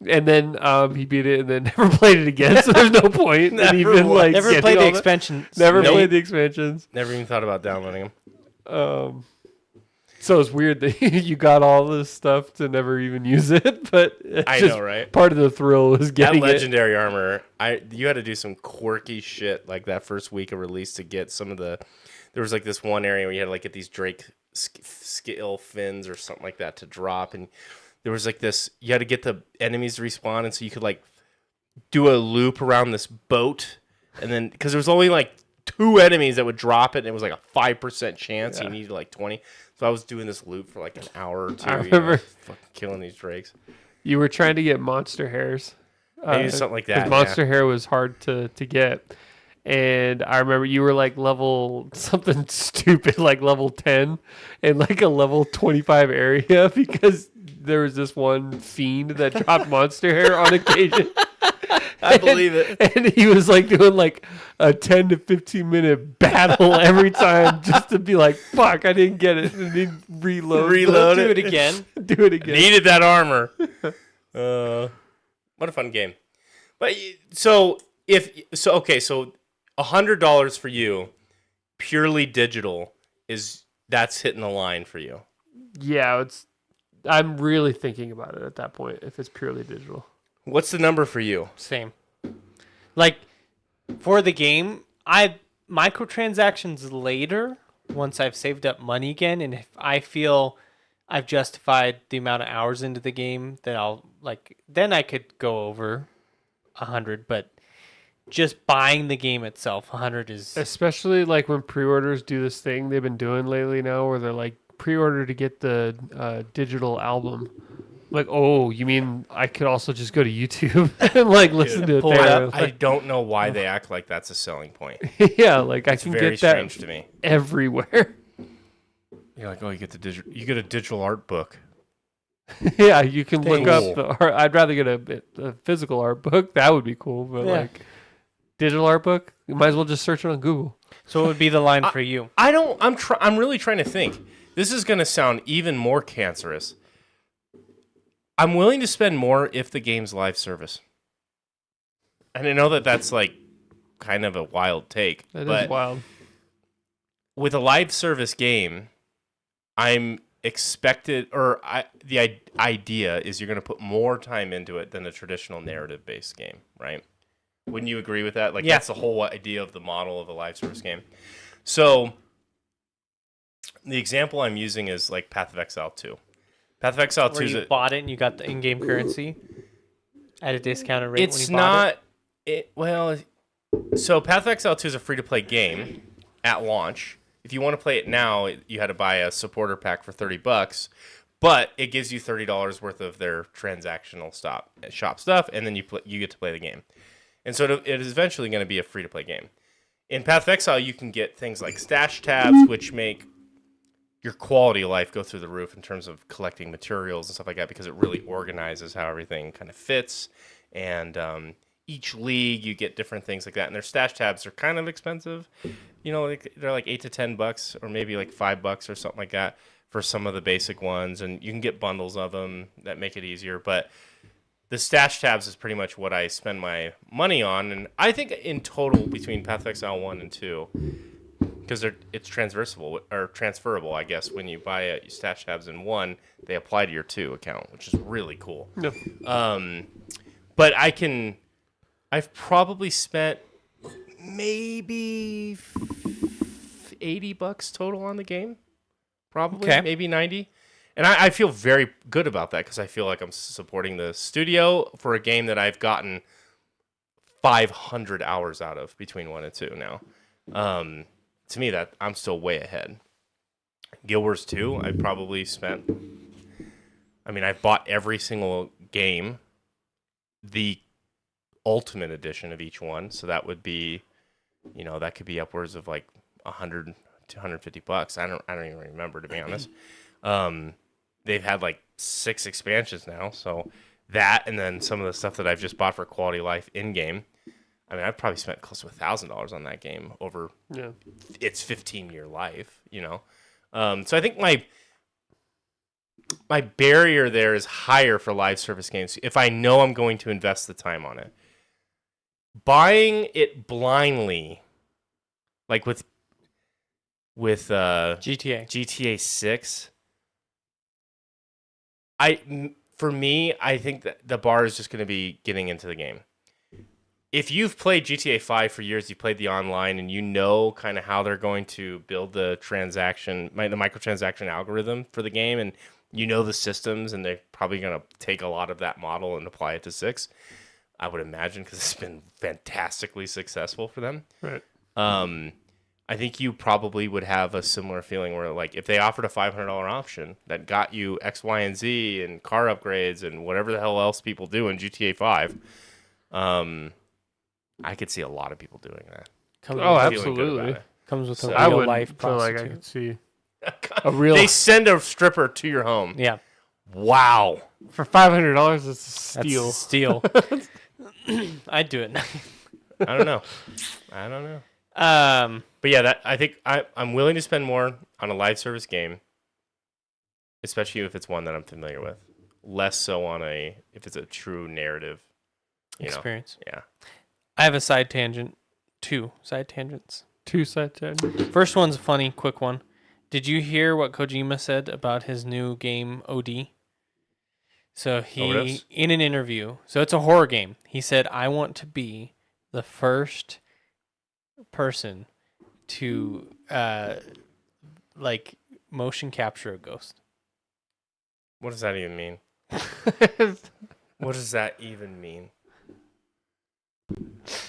[SPEAKER 2] And then he beat it and then never played it again. So there's no point.
[SPEAKER 1] Never
[SPEAKER 2] in even
[SPEAKER 1] wa-
[SPEAKER 2] like
[SPEAKER 3] Never
[SPEAKER 2] getting
[SPEAKER 3] played
[SPEAKER 2] all
[SPEAKER 3] the
[SPEAKER 2] that.
[SPEAKER 3] expansion.
[SPEAKER 2] Never
[SPEAKER 1] Nope.
[SPEAKER 2] played the expansions.
[SPEAKER 1] Never even thought about downloading them.
[SPEAKER 2] So it's weird that you got all this stuff to never even use it, but it's
[SPEAKER 1] I
[SPEAKER 2] just
[SPEAKER 1] know, right?
[SPEAKER 2] part of the thrill was
[SPEAKER 1] That
[SPEAKER 2] getting it.
[SPEAKER 1] legendary armor, you had to do some quirky shit like that first week of release to get some of the. There was like this one area where you had to like get these Drake skill fins or something like that to drop, and there was like this. You had to get the enemies to respawn, and so you could like do a loop around this boat, and then because there was only like 2 enemies that would drop it, and it was like a 5% chance. You needed like 20. So I was doing this loop for like an hour or 2.
[SPEAKER 2] I remember
[SPEAKER 1] fucking killing these drakes.
[SPEAKER 2] you were trying to get monster hairs.
[SPEAKER 1] Maybe something like
[SPEAKER 2] 'cause
[SPEAKER 1] that.
[SPEAKER 2] monster hair was hard to get. And I remember you were like level something stupid, like level 10 in like a level 25 area because there was this one fiend that dropped monster hair on occasion.
[SPEAKER 1] I believe it.
[SPEAKER 2] And he was like doing like a 10 to 15 minute battle every time just to be like, fuck, I didn't get it. And then reload.
[SPEAKER 1] Reload
[SPEAKER 3] Do
[SPEAKER 1] it.
[SPEAKER 3] it again.
[SPEAKER 2] Do it again.
[SPEAKER 1] Needed that armor. What a fun game. But so $100 for you, purely digital, that's hitting the line for you.
[SPEAKER 2] Yeah, I'm really thinking about it at that point if it's purely digital.
[SPEAKER 1] What's the number for you?
[SPEAKER 3] Same. Like for the game, microtransactions later once I've saved up money again, and if I feel I've justified the amount of hours into the game, then I could go over 100. But just buying the game itself, 100 is
[SPEAKER 2] Especially like when pre-orders do this thing they've been doing lately now where they're like pre-order to get the digital album. Like, oh, you mean I could also just go to YouTube and like listen to it
[SPEAKER 3] pull it
[SPEAKER 2] there?
[SPEAKER 3] up.
[SPEAKER 1] I don't know why they act like that's a selling point.
[SPEAKER 2] Yeah, like I
[SPEAKER 1] It's
[SPEAKER 2] can
[SPEAKER 1] very
[SPEAKER 2] get that
[SPEAKER 1] strange to me.
[SPEAKER 2] everywhere.
[SPEAKER 1] You're like, oh, you get a digital art book.
[SPEAKER 2] Yeah, you can look up
[SPEAKER 1] Cool.
[SPEAKER 2] the art. I'd rather get a physical art book. That would be cool. But
[SPEAKER 3] Yeah.
[SPEAKER 2] like digital art book, you might as well just search it on Google.
[SPEAKER 3] So what would be the line for you?
[SPEAKER 1] I'm really trying to think. This is going to sound even more cancerous. I'm willing to spend more if the game's live service. And I know that that's like kind of a wild take,
[SPEAKER 2] That
[SPEAKER 1] but
[SPEAKER 2] is wild.
[SPEAKER 1] with a live service game, I'm expected, the idea is you're going to put more time into it than a traditional narrative-based game, right? Wouldn't you agree with that? Like,
[SPEAKER 3] Yeah.
[SPEAKER 1] that's the whole idea of the model of a live service game. So, the example I'm using is like Path of Exile 2. Path of Exile 2
[SPEAKER 3] Where
[SPEAKER 1] is
[SPEAKER 3] you bought it and you got the in-game currency at a discounted rate.
[SPEAKER 1] it's
[SPEAKER 3] when you bought
[SPEAKER 1] not. So Path of Exile 2 is a free-to-play game at launch. If you want to play it now, you had to buy a supporter pack for $30, but it gives you $30 worth of their transactional shop stuff, and then you get to play the game. And so it is eventually going to be a free-to-play game. In Path of Exile, you can get things like stash tabs, which make your quality of life go through the roof in terms of collecting materials and stuff like that, because it really organizes how everything kind of fits. And each league, you get different things like that. And their stash tabs are kind of expensive. You know, they're like $8 to $10, or maybe like $5 or something like that for some of the basic ones. And you can get bundles of them that make it easier. But the stash tabs is pretty much what I spend my money on. And I think in total between Path of Exile 1 and 2, because it's transferable, I guess. When you buy stash tabs in 1, they apply to your 2 account, which is really cool.
[SPEAKER 2] Yeah.
[SPEAKER 1] But I've probably spent maybe $80 total on the game, probably.
[SPEAKER 3] Okay.
[SPEAKER 1] Maybe 90. And I feel very good about that, because I feel like I'm supporting the studio for a game that I've gotten 500 hours out of between 1 and 2 now. To me, that I'm still way ahead. Guild Wars 2, I probably spent. I've bought every single game, the ultimate edition of each one. So that would be, that could be upwards of like $100 to $150. I don't even remember, to be honest. They've had like 6 expansions now, so that, and then some of the stuff that I've just bought for quality of life in game. I've probably spent close to $1,000 on that game over its 15-year life. So I think my barrier there is higher for live service games if I know I'm going to invest the time on it. Buying it blindly, like with GTA 6, for me, I think that the bar is just going to be getting into the game. If you've played GTA 5 for years, you played the online, and you know kind of how they're going to build the microtransaction algorithm for the game, and you know the systems, and they're probably going to take a lot of that model and apply it to 6, I would imagine, because it's been fantastically successful for them.
[SPEAKER 2] Right.
[SPEAKER 1] I think you probably would have a similar feeling where, like, if they offered a $500 option that got you X, Y, and Z and car upgrades and whatever the hell else people do in GTA 5, I could see a lot of people doing that.
[SPEAKER 2] Absolutely.
[SPEAKER 3] Comes with
[SPEAKER 1] So
[SPEAKER 3] a
[SPEAKER 2] I
[SPEAKER 3] real
[SPEAKER 2] would
[SPEAKER 3] life
[SPEAKER 2] feel like I
[SPEAKER 3] prostitute.
[SPEAKER 2] could see a real
[SPEAKER 1] They send a stripper to your home.
[SPEAKER 3] Yeah.
[SPEAKER 1] Wow.
[SPEAKER 2] for $500. It's a
[SPEAKER 3] That's
[SPEAKER 2] steal.
[SPEAKER 3] steal. I'd do it.
[SPEAKER 1] I don't know. But yeah, I think I'm willing to spend more on a live service game, especially if it's one that I'm familiar with. Less so on if it's a true narrative
[SPEAKER 3] experience.
[SPEAKER 1] Yeah.
[SPEAKER 3] I have a side tangent. 2 side tangents.
[SPEAKER 2] 2 side tangents.
[SPEAKER 3] First one's a funny, quick one. Did you hear what Kojima said about his new game OD? So
[SPEAKER 1] Overdose?
[SPEAKER 3] in an interview, so it's a horror game. He said, "I want to be the first person to motion capture a ghost."
[SPEAKER 1] What does that even mean? What does that even mean?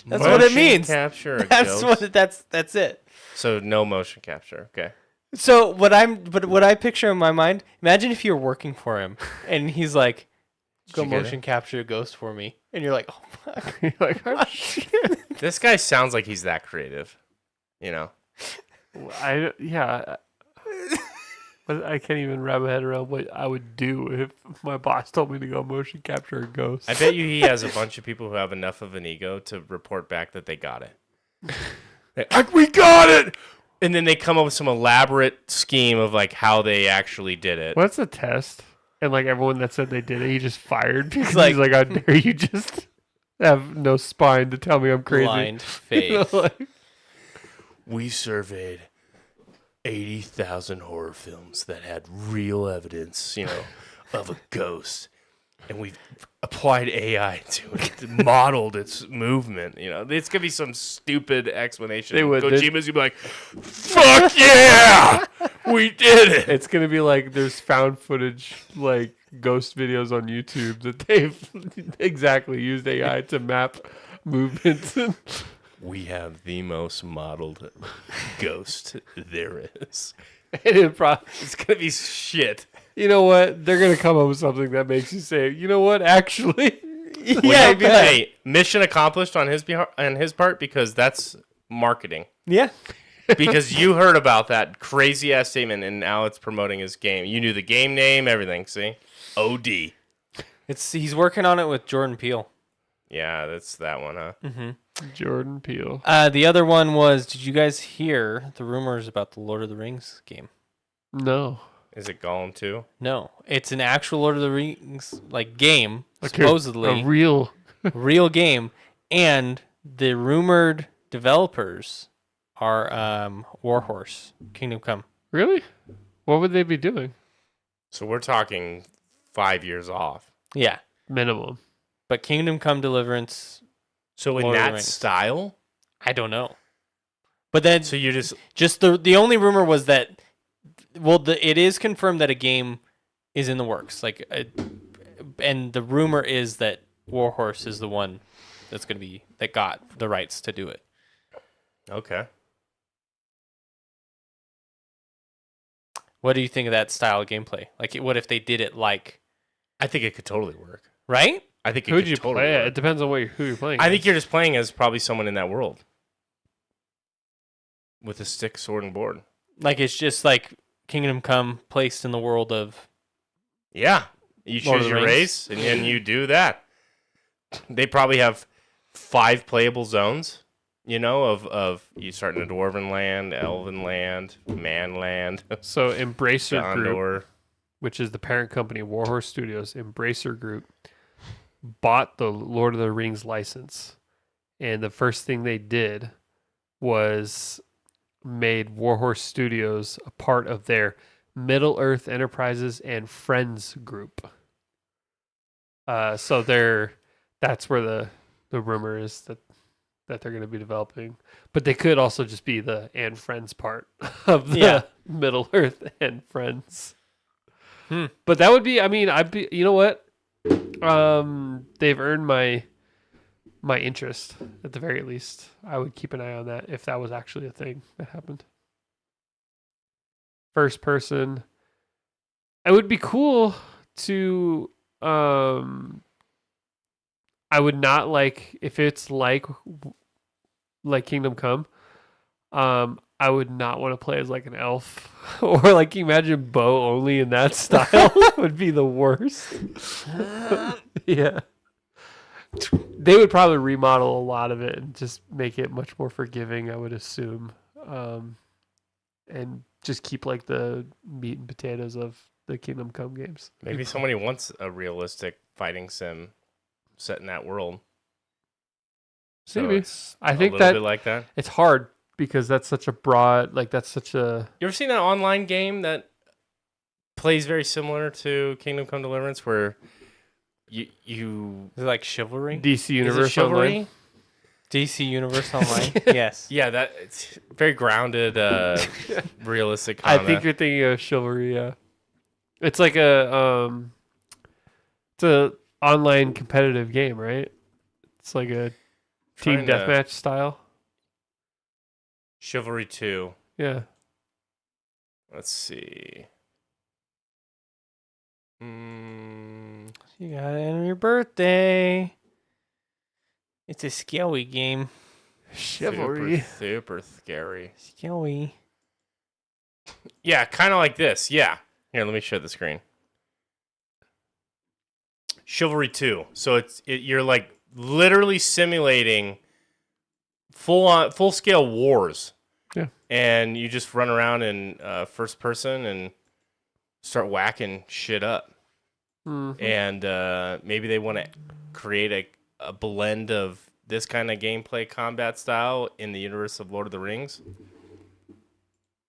[SPEAKER 3] That's what it
[SPEAKER 1] Motion
[SPEAKER 3] means.
[SPEAKER 1] Capture a
[SPEAKER 3] That's
[SPEAKER 1] ghost?
[SPEAKER 3] that's it.
[SPEAKER 1] So no motion capture. Okay.
[SPEAKER 3] So what I picture in my mind, imagine if you're working for him and he's like, "Go
[SPEAKER 1] you get
[SPEAKER 3] motion capture a ghost for me," and you're like, "Oh fuck!"
[SPEAKER 2] You're like, oh, shit.
[SPEAKER 1] This guy sounds like he's that creative.
[SPEAKER 2] Yeah. But I can't even wrap my head around what I would do if my boss told me to go motion capture a ghost.
[SPEAKER 1] I bet you he has a bunch of people who have enough of an ego to report back that they got it. We got it! And then they come up with some elaborate scheme of like how they actually did it.
[SPEAKER 2] What's the test? And like everyone that said they did it, he just fired because
[SPEAKER 3] like-
[SPEAKER 2] he's like, how dare you just have no spine to tell me I'm crazy.
[SPEAKER 3] Blind
[SPEAKER 2] You know,
[SPEAKER 3] faith.
[SPEAKER 2] like,
[SPEAKER 1] We surveyed 80,000 horror films that had real evidence, of a ghost. And we've applied AI to it, modeled its movement. It's gonna be some stupid explanation.
[SPEAKER 2] They would.
[SPEAKER 1] Kojima's gonna be like, "Fuck yeah, we did it."
[SPEAKER 2] it's gonna be like there's found footage like ghost videos on YouTube that they've exactly used AI to map movements.
[SPEAKER 1] We have the most modeled ghost there is.
[SPEAKER 2] And
[SPEAKER 1] It's gonna be shit.
[SPEAKER 2] you know what? They're gonna come up with something that makes you say, you know what? Actually,
[SPEAKER 3] Yeah, it'd be like-
[SPEAKER 1] Hey, mission accomplished on his part because that's marketing.
[SPEAKER 3] yeah.
[SPEAKER 1] Because you heard about that crazy ass statement, and now it's promoting his game. You knew the game name, everything. See, OD.
[SPEAKER 3] He's working on it with Jordan Peele.
[SPEAKER 1] Yeah, that's that one, huh?
[SPEAKER 2] Jordan Peele.
[SPEAKER 3] The other one was, did you guys hear the rumors about the Lord of the Rings game?
[SPEAKER 2] No,
[SPEAKER 1] Is it Gollum 2?
[SPEAKER 3] No, it's an actual Lord of the Rings like game,
[SPEAKER 2] Like
[SPEAKER 3] supposedly
[SPEAKER 2] a real.
[SPEAKER 3] real game, and the rumored developers are Warhorse, Kingdom Come.
[SPEAKER 2] Really? What would they be doing?
[SPEAKER 1] So we're talking 5 years off.
[SPEAKER 3] Yeah,
[SPEAKER 2] Minimum.
[SPEAKER 3] but Kingdom Come Deliverance,
[SPEAKER 1] So in
[SPEAKER 3] Lord of the
[SPEAKER 1] that
[SPEAKER 3] Rings.
[SPEAKER 1] style,
[SPEAKER 3] I don't know. But then
[SPEAKER 1] so you're
[SPEAKER 3] just the only rumor was that, well, it is confirmed that a game is in the works. And the rumor is that Warhorse is the one that's going to be that got the rights to do it.
[SPEAKER 1] okay.
[SPEAKER 3] What do you think of that style of gameplay? Like, what if they did it like,
[SPEAKER 1] I think it could totally work.
[SPEAKER 3] right?
[SPEAKER 1] I think it
[SPEAKER 2] Who'd
[SPEAKER 1] could
[SPEAKER 2] you
[SPEAKER 1] totally
[SPEAKER 2] play?
[SPEAKER 1] work.
[SPEAKER 2] It depends on who you're playing.
[SPEAKER 1] I think
[SPEAKER 2] as.
[SPEAKER 1] you're just playing as probably someone in that world with a stick, sword, and board.
[SPEAKER 3] Like, it's just like Kingdom Come placed in the world of.
[SPEAKER 1] Yeah, you
[SPEAKER 3] Lord of
[SPEAKER 1] choose
[SPEAKER 3] the
[SPEAKER 1] your
[SPEAKER 3] Rings.
[SPEAKER 1] race, and then you do that. They probably have 5 playable zones. Of you start in a dwarven land, elven land, man land,
[SPEAKER 2] So Embracer Group,
[SPEAKER 1] Gondor.
[SPEAKER 2] which is the parent company of Warhorse Studios, Embracer Group, bought the Lord of the Rings license. And the first thing they did was made Warhorse Studios a part of their Middle Earth Enterprises and Friends group. So that's where the rumor is that they're going to be developing. But they could also just be the and Friends part of the
[SPEAKER 3] Yeah.
[SPEAKER 2] Middle Earth and Friends.
[SPEAKER 3] Hmm.
[SPEAKER 2] But that would be, I'd be, you know what? They've earned my interest at the very least. I would keep an eye on that if that was actually a thing that happened. First person. It would be cool to I would not like if it's like Kingdom Come. I would not want to play as like an elf or like imagine Bo only in that style would be the worst. Yeah. They would probably remodel a lot of it and just make it much more forgiving, I would assume. And just keep like the meat and potatoes of the Kingdom Come games.
[SPEAKER 1] Maybe somebody wants a realistic fighting sim set in that world. So
[SPEAKER 2] Maybe.
[SPEAKER 1] it's
[SPEAKER 2] I
[SPEAKER 1] a
[SPEAKER 2] think
[SPEAKER 1] little
[SPEAKER 2] that
[SPEAKER 1] bit like that.
[SPEAKER 2] it's hard because that's such a broad, like that's such a
[SPEAKER 1] You ever seen an online game that plays very similar to Kingdom Come Deliverance, where you
[SPEAKER 3] Is it like Chivalry?
[SPEAKER 2] DC
[SPEAKER 1] is it
[SPEAKER 2] Universe
[SPEAKER 1] Chivalry?
[SPEAKER 2] Online.
[SPEAKER 3] DC Universe Online? Yes.
[SPEAKER 1] Yeah, that it's very grounded, realistic
[SPEAKER 2] I
[SPEAKER 1] combat.
[SPEAKER 2] think you're thinking of Chivalry. Yeah, it's like it's a online competitive game, right? It's like a team
[SPEAKER 1] Trying to-
[SPEAKER 2] deathmatch style.
[SPEAKER 1] Chivalry 2.
[SPEAKER 2] Yeah.
[SPEAKER 1] Let's see.
[SPEAKER 3] You got it on your birthday. It's a scary game.
[SPEAKER 2] Chivalry.
[SPEAKER 1] Super scary.
[SPEAKER 3] Scary.
[SPEAKER 1] Yeah, kind of like this. Yeah. Here, let me show the screen. Chivalry 2. So you're like literally simulating full scale wars.
[SPEAKER 2] Yeah.
[SPEAKER 1] And you just run around in first person and start whacking shit up.
[SPEAKER 2] Mhm.
[SPEAKER 1] And maybe they want to create a blend of this kind of gameplay combat style in the universe of Lord of the Rings.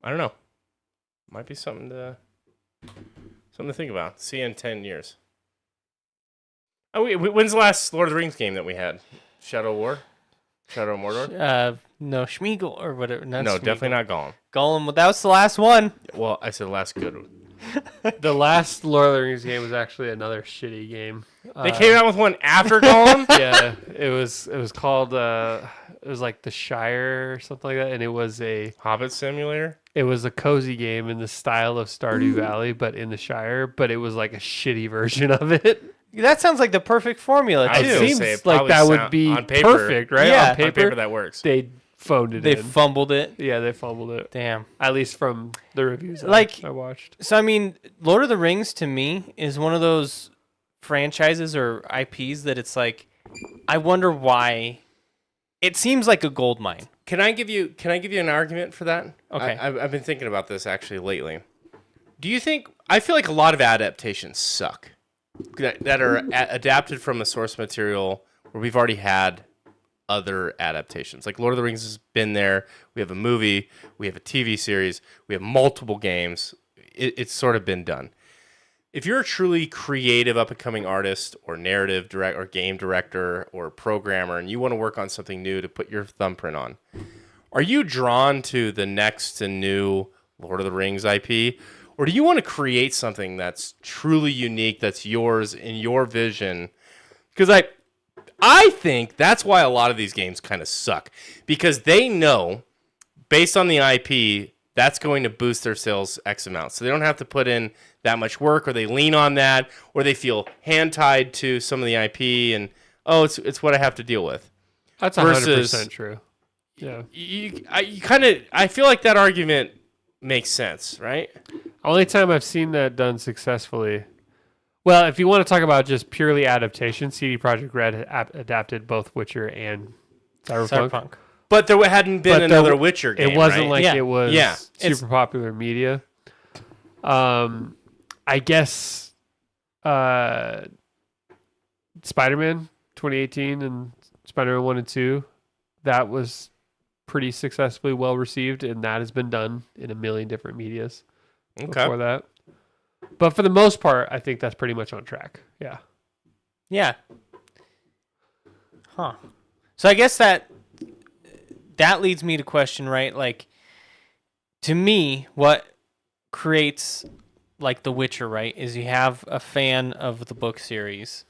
[SPEAKER 1] I don't know. Might be something to think about. See you in 10 years. Oh, when's the last Lord of the Rings game that we had? Shadow of War? Shadow of Mordor?
[SPEAKER 3] No, Schmeagol or whatever.
[SPEAKER 1] No, definitely not Gollum.
[SPEAKER 3] Gollum. That was the last one.
[SPEAKER 1] Well, I said last good one.
[SPEAKER 2] The last Lord of the Rings game was actually another shitty game.
[SPEAKER 1] They came out with one after Gollum?
[SPEAKER 2] Yeah, it was called it was like the Shire or something like that, and it was a
[SPEAKER 1] Hobbit Simulator?
[SPEAKER 2] It was a cozy game in the style of Stardew Valley, but in the Shire. But it was like a shitty version of it.
[SPEAKER 3] That sounds like the perfect formula
[SPEAKER 1] I was
[SPEAKER 3] too.
[SPEAKER 1] gonna
[SPEAKER 2] Seems
[SPEAKER 1] say, it
[SPEAKER 2] like
[SPEAKER 1] probably
[SPEAKER 2] that would
[SPEAKER 1] sound-
[SPEAKER 2] be
[SPEAKER 1] on paper-
[SPEAKER 2] perfect, right?
[SPEAKER 3] Yeah.
[SPEAKER 2] On paper,
[SPEAKER 1] that works.
[SPEAKER 2] they phoned it
[SPEAKER 3] They
[SPEAKER 2] in.
[SPEAKER 3] fumbled it.
[SPEAKER 2] Yeah, they fumbled it.
[SPEAKER 3] Damn.
[SPEAKER 2] At least from the reviews I watched.
[SPEAKER 3] So I mean, Lord of the Rings to me is one of those franchises or IPs that it's like, I wonder why. It seems like a gold mine.
[SPEAKER 1] Can I give you an argument for that?
[SPEAKER 3] Okay.
[SPEAKER 1] I've been thinking about this actually lately. Do you think I feel like a lot of adaptations suck that are adapted from a source material where we've already had other adaptations. Like Lord of the Rings has been there. We have a movie, we have a TV series, we have multiple games. It's sort of been done. If you're a truly creative up-and-coming artist or narrative direct or game director or programmer and you want to work on something new to put your thumbprint on, are you drawn to the next and new Lord of the Rings IP? Or do you want to create something that's truly unique, that's yours in your vision? Because I think that's why a lot of these games kind of suck. Because they know, based on the IP, that's going to boost their sales X amount. So they don't have to put in that much work, or they lean on that, or they feel hand-tied to some of the IP, and, oh, it's what I have to deal with.
[SPEAKER 2] That's
[SPEAKER 1] Versus-
[SPEAKER 2] 100% true. Yeah.
[SPEAKER 1] I feel like that argument makes sense, right?
[SPEAKER 2] Only time I've seen that done successfully. Well, if you want to talk about just purely adaptation, CD Projekt Red adapted both Witcher and Cyberpunk.
[SPEAKER 1] But there hadn't been another Witcher game,
[SPEAKER 2] It wasn't
[SPEAKER 1] right?
[SPEAKER 2] like
[SPEAKER 3] Yeah.
[SPEAKER 2] it was
[SPEAKER 1] Yeah.
[SPEAKER 2] super popular media. I guess Spider-Man 2018 and Spider-Man 1 and 2, that was pretty successfully well received, and that has been done in a million different medias before that. But for the most part, I think that's pretty much on track. Yeah.
[SPEAKER 3] Yeah. Huh. So I guess that leads me to question, right? Like, to me, what creates like The Witcher, right, is you have a fan of the book series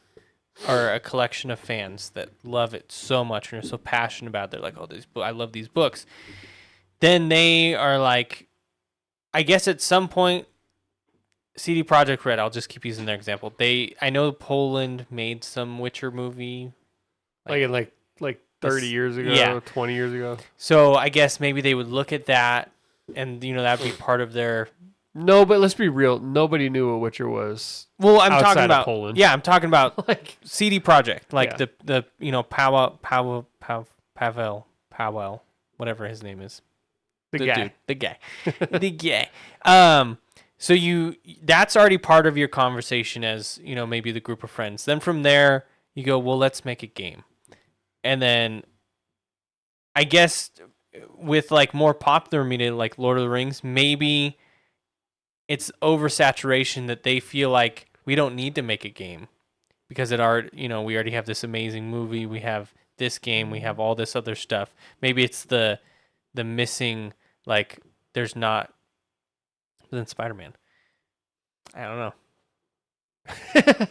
[SPEAKER 3] or a collection of fans that love it so much and are so passionate about it. They're like, oh, I love these books. Then they are like, I guess at some point, CD Projekt Red, I'll just keep using their example. I know Poland made some Witcher movie.
[SPEAKER 2] Like 30 years ago,
[SPEAKER 3] Yeah.
[SPEAKER 2] 20 years ago.
[SPEAKER 3] So I guess maybe they would look at that and, that would be part of their...
[SPEAKER 2] No, but let's be real. Nobody knew what Witcher was.
[SPEAKER 3] Well, I'm
[SPEAKER 2] outside
[SPEAKER 3] talking
[SPEAKER 2] of
[SPEAKER 3] about
[SPEAKER 2] Poland.
[SPEAKER 3] Yeah, I'm talking about
[SPEAKER 2] Like,
[SPEAKER 3] CD Projekt, like
[SPEAKER 2] Yeah.
[SPEAKER 3] the Pavel, whatever his name is.
[SPEAKER 2] the guy.
[SPEAKER 3] Dude, the guy. The guy. So that's already part of your conversation as, maybe the group of friends. Then from there, you go, well, let's make a game. And then I guess with like more popular media like Lord of the Rings, maybe it's oversaturation that they feel like we don't need to make a game because we already have this amazing movie, we have this game, we have all this other stuff. Maybe it's the missing, like, there's not than Spider-Man. I don't know.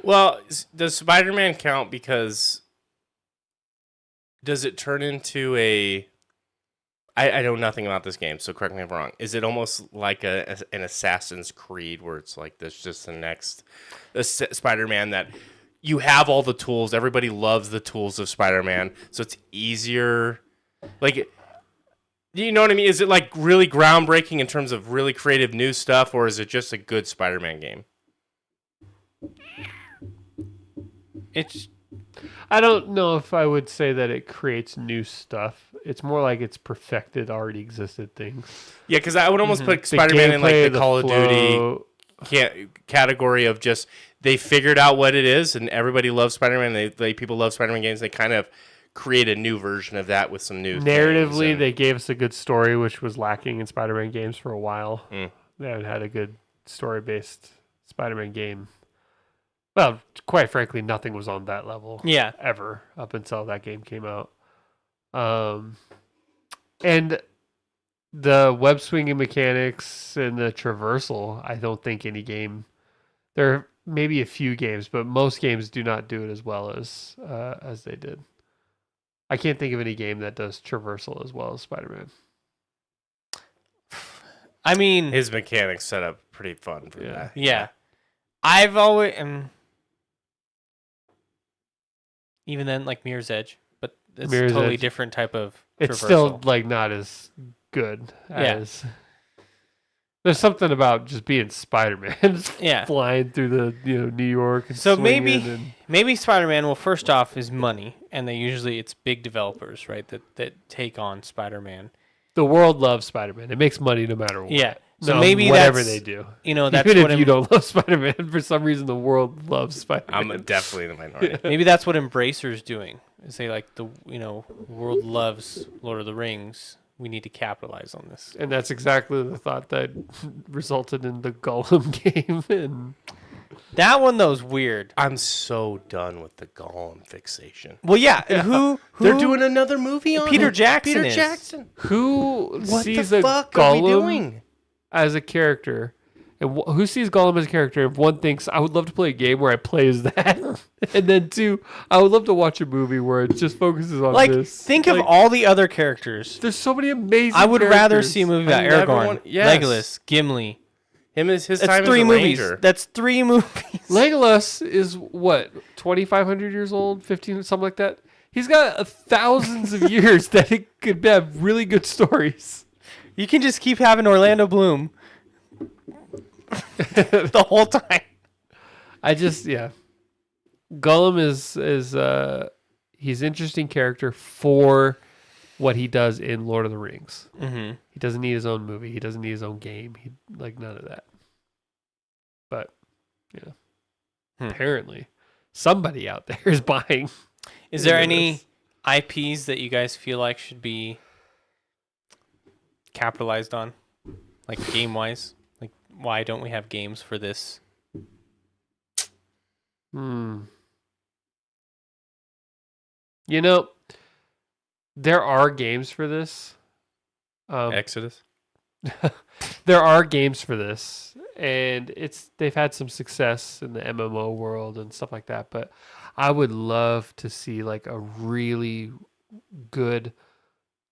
[SPEAKER 1] Well, does Spider-Man count because does it turn into a... I know nothing about this game, so correct me if I'm wrong. Is it almost like an Assassin's Creed where it's like this just the next Spider-Man that you have all the tools, everybody loves the tools of Spider-Man, so it's easier... Like, You know what I mean? Is it like really groundbreaking in terms of really creative new stuff, or is it just a good Spider-Man game?
[SPEAKER 2] I don't know if I would say that it creates new stuff. It's more like it's perfected already existed things.
[SPEAKER 1] Yeah, because I would almost put Spider-Man in like the Call of Duty category of just they figured out what it is, and everybody loves Spider-Man. People love Spider-Man games. They kind of create a new version of that with some new
[SPEAKER 2] narratively. They gave us a good story, which was lacking in Spider-Man games for a while. They haven't had a good story-based Spider-Man game. Well, quite frankly, nothing was on that level.
[SPEAKER 3] Yeah,
[SPEAKER 2] ever up until that game came out. And the web swinging mechanics and the traversal, I don't think any game. There are maybe a few games, but most games do not do it as well as they did. I can't think of any game that does traversal as well as Spider-Man.
[SPEAKER 3] I mean,
[SPEAKER 1] his mechanics set up pretty fun for that.
[SPEAKER 3] Yeah, I've always even then like Mirror's Edge, but it's a totally different type of.
[SPEAKER 2] It's still like not as good as. There's something about just being Spider-Man, flying through the New York. And
[SPEAKER 3] so maybe Spider-Man. Well, first off, is money, and it's big developers, right? That take on Spider-Man.
[SPEAKER 2] The world loves Spider-Man. It makes money no matter what.
[SPEAKER 3] Yeah. So maybe
[SPEAKER 2] whatever they do,
[SPEAKER 3] that's
[SPEAKER 2] even if you don't love Spider-Man, for some reason the world loves Spider-Man.
[SPEAKER 1] I'm definitely the minority.
[SPEAKER 3] Maybe that's what Embracer's doing. Say like the world loves Lord of the Rings. We need to capitalize on this.
[SPEAKER 2] And that's exactly the thought that resulted in the Gollum game. And
[SPEAKER 3] that one though is weird.
[SPEAKER 1] I'm so done with the Gollum fixation.
[SPEAKER 3] Well, yeah. Who
[SPEAKER 1] they're doing another movie on
[SPEAKER 3] Peter Jackson.
[SPEAKER 2] Who sees a Gollum as a character, and who sees Gollum as a character? If one thinks, I would love to play a game where I play as that, and then two, I would love to watch a movie where it just focuses on this.
[SPEAKER 3] Think of all the other characters.
[SPEAKER 2] There's so many amazing.
[SPEAKER 3] I would rather see a movie about Aragorn, Legolas, Gimli.
[SPEAKER 1] His
[SPEAKER 3] That's
[SPEAKER 1] time
[SPEAKER 3] three
[SPEAKER 1] as a
[SPEAKER 3] movies.
[SPEAKER 1] ranger.
[SPEAKER 3] That's 3 movies.
[SPEAKER 2] Legolas is what 2,500 years old, 15, something like that. He's got thousands of years that it could have really good stories.
[SPEAKER 3] You can just keep having Orlando Bloom the whole time.
[SPEAKER 2] Gollum is he's an interesting character for what he does in Lord of the Rings.
[SPEAKER 3] Mm-hmm.
[SPEAKER 2] He doesn't need his own movie. He doesn't need his own game. He none of that. But apparently somebody out there is buying.
[SPEAKER 3] Is there any IPs that you guys feel like should be capitalized on, like game wise? Like, why don't we have games for this?
[SPEAKER 2] There are games for this.
[SPEAKER 1] Exodus.
[SPEAKER 2] There are games for this, and they've had some success in the MMO world and stuff like that. But I would love to see like a really good,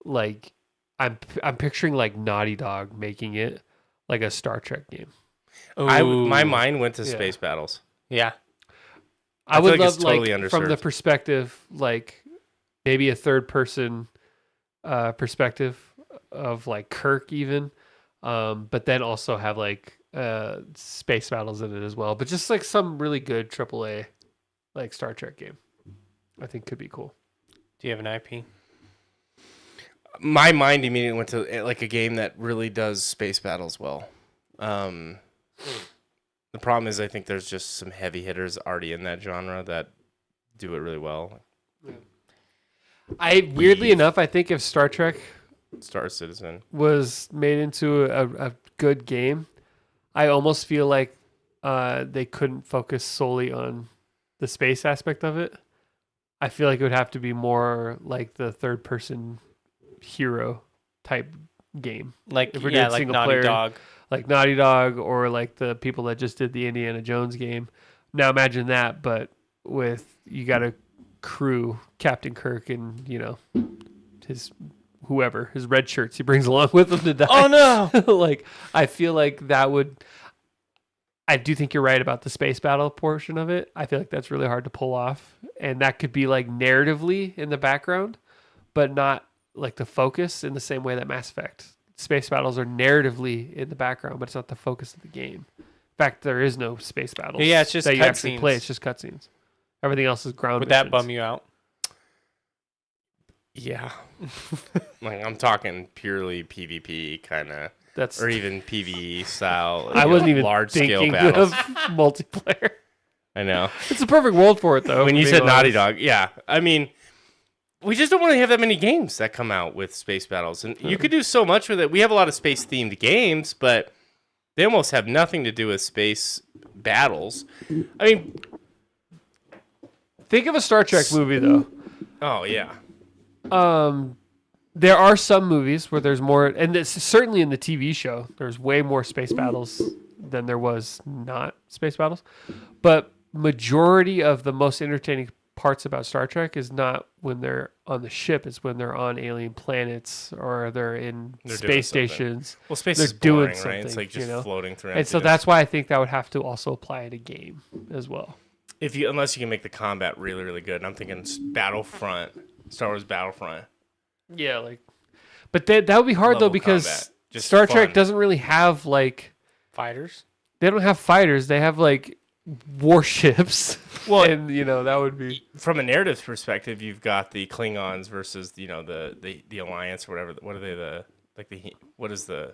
[SPEAKER 2] like I'm picturing like Naughty Dog making it like a Star Trek game.
[SPEAKER 1] My mind went to space battles.
[SPEAKER 3] Yeah,
[SPEAKER 2] I would love totally from the perspective like maybe a third person perspective of like Kirk even, but then also have like space battles in it as well. But just like some really good AAA like Star Trek game, I think could be cool.
[SPEAKER 3] Do you have an IP?
[SPEAKER 1] My mind immediately went to like a game that really does space battles well. The problem is I think there's just some heavy hitters already in that genre that do it really well.
[SPEAKER 2] Weirdly enough, I think if Star Trek
[SPEAKER 1] Star Citizen
[SPEAKER 2] was made into a good game, I almost feel like they couldn't focus solely on the space aspect of it. I feel like it would have to be more like the third person hero type game.
[SPEAKER 3] Like if we're doing like Naughty player, Dog.
[SPEAKER 2] Like Naughty Dog or like the people that just did the Indiana Jones game. Now imagine that, but with you got a crew, Captain Kirk and, his red shirts he brings along with him to die.
[SPEAKER 3] Oh no.
[SPEAKER 2] Like I feel like I do think you're right about the space battle portion of it. I feel like that's really hard to pull off. And that could be like narratively in the background, but not like the focus in the same way that Mass Effect. Space battles are narratively in the background, but it's not the focus of the game. In fact, there is no space battles.
[SPEAKER 3] Yeah, it's just
[SPEAKER 2] that you actually
[SPEAKER 3] cutscenes.
[SPEAKER 2] play. It's just cutscenes. Everything else is ground.
[SPEAKER 3] Would that
[SPEAKER 2] missions.
[SPEAKER 3] bum you out?
[SPEAKER 1] Yeah. Like I'm talking purely PvP kind of,
[SPEAKER 2] That's
[SPEAKER 1] or even PvE style.
[SPEAKER 2] I wasn't even
[SPEAKER 1] large scale
[SPEAKER 2] thinking
[SPEAKER 1] battles.
[SPEAKER 2] of multiplayer.
[SPEAKER 1] I know.
[SPEAKER 2] It's a perfect world for it, though.
[SPEAKER 1] When you
[SPEAKER 2] being
[SPEAKER 1] said Naughty
[SPEAKER 2] honest.
[SPEAKER 1] Dog, yeah. I mean, we just don't want to have that many games that come out with space battles, and you could do so much with it. We have a lot of space themed games, but they almost have nothing to do with space battles. I mean,
[SPEAKER 2] Think of a Star Trek movie, though.
[SPEAKER 1] oh yeah.
[SPEAKER 2] There are some movies where there's more, and it's certainly in the TV show, there's way more space battles than there was not space battles. But majority of the most entertaining parts about Star Trek is not when they're on the ship, it's when they're on alien planets or they're in
[SPEAKER 1] They're doing
[SPEAKER 2] space
[SPEAKER 1] something.
[SPEAKER 2] stations.
[SPEAKER 1] Well, space
[SPEAKER 2] They're
[SPEAKER 1] is
[SPEAKER 2] doing
[SPEAKER 1] boring, right? It's
[SPEAKER 2] something,
[SPEAKER 1] like just floating through.
[SPEAKER 2] And so
[SPEAKER 1] emptiness.
[SPEAKER 2] that's why I think that would have to also apply in a game as well.
[SPEAKER 1] Unless you can make the combat really, really good. And I'm thinking Battlefront, Star Wars Battlefront.
[SPEAKER 2] Yeah, but that would be hard though,
[SPEAKER 1] Level
[SPEAKER 2] because
[SPEAKER 1] combat. Just
[SPEAKER 2] Star
[SPEAKER 1] fun.
[SPEAKER 2] Trek doesn't really have
[SPEAKER 3] Fighters?
[SPEAKER 2] they don't have fighters. They have warships.
[SPEAKER 1] Well,
[SPEAKER 2] and that would be
[SPEAKER 1] from a narrative perspective, you've got the Klingons versus the Alliance or whatever. What are they? What is the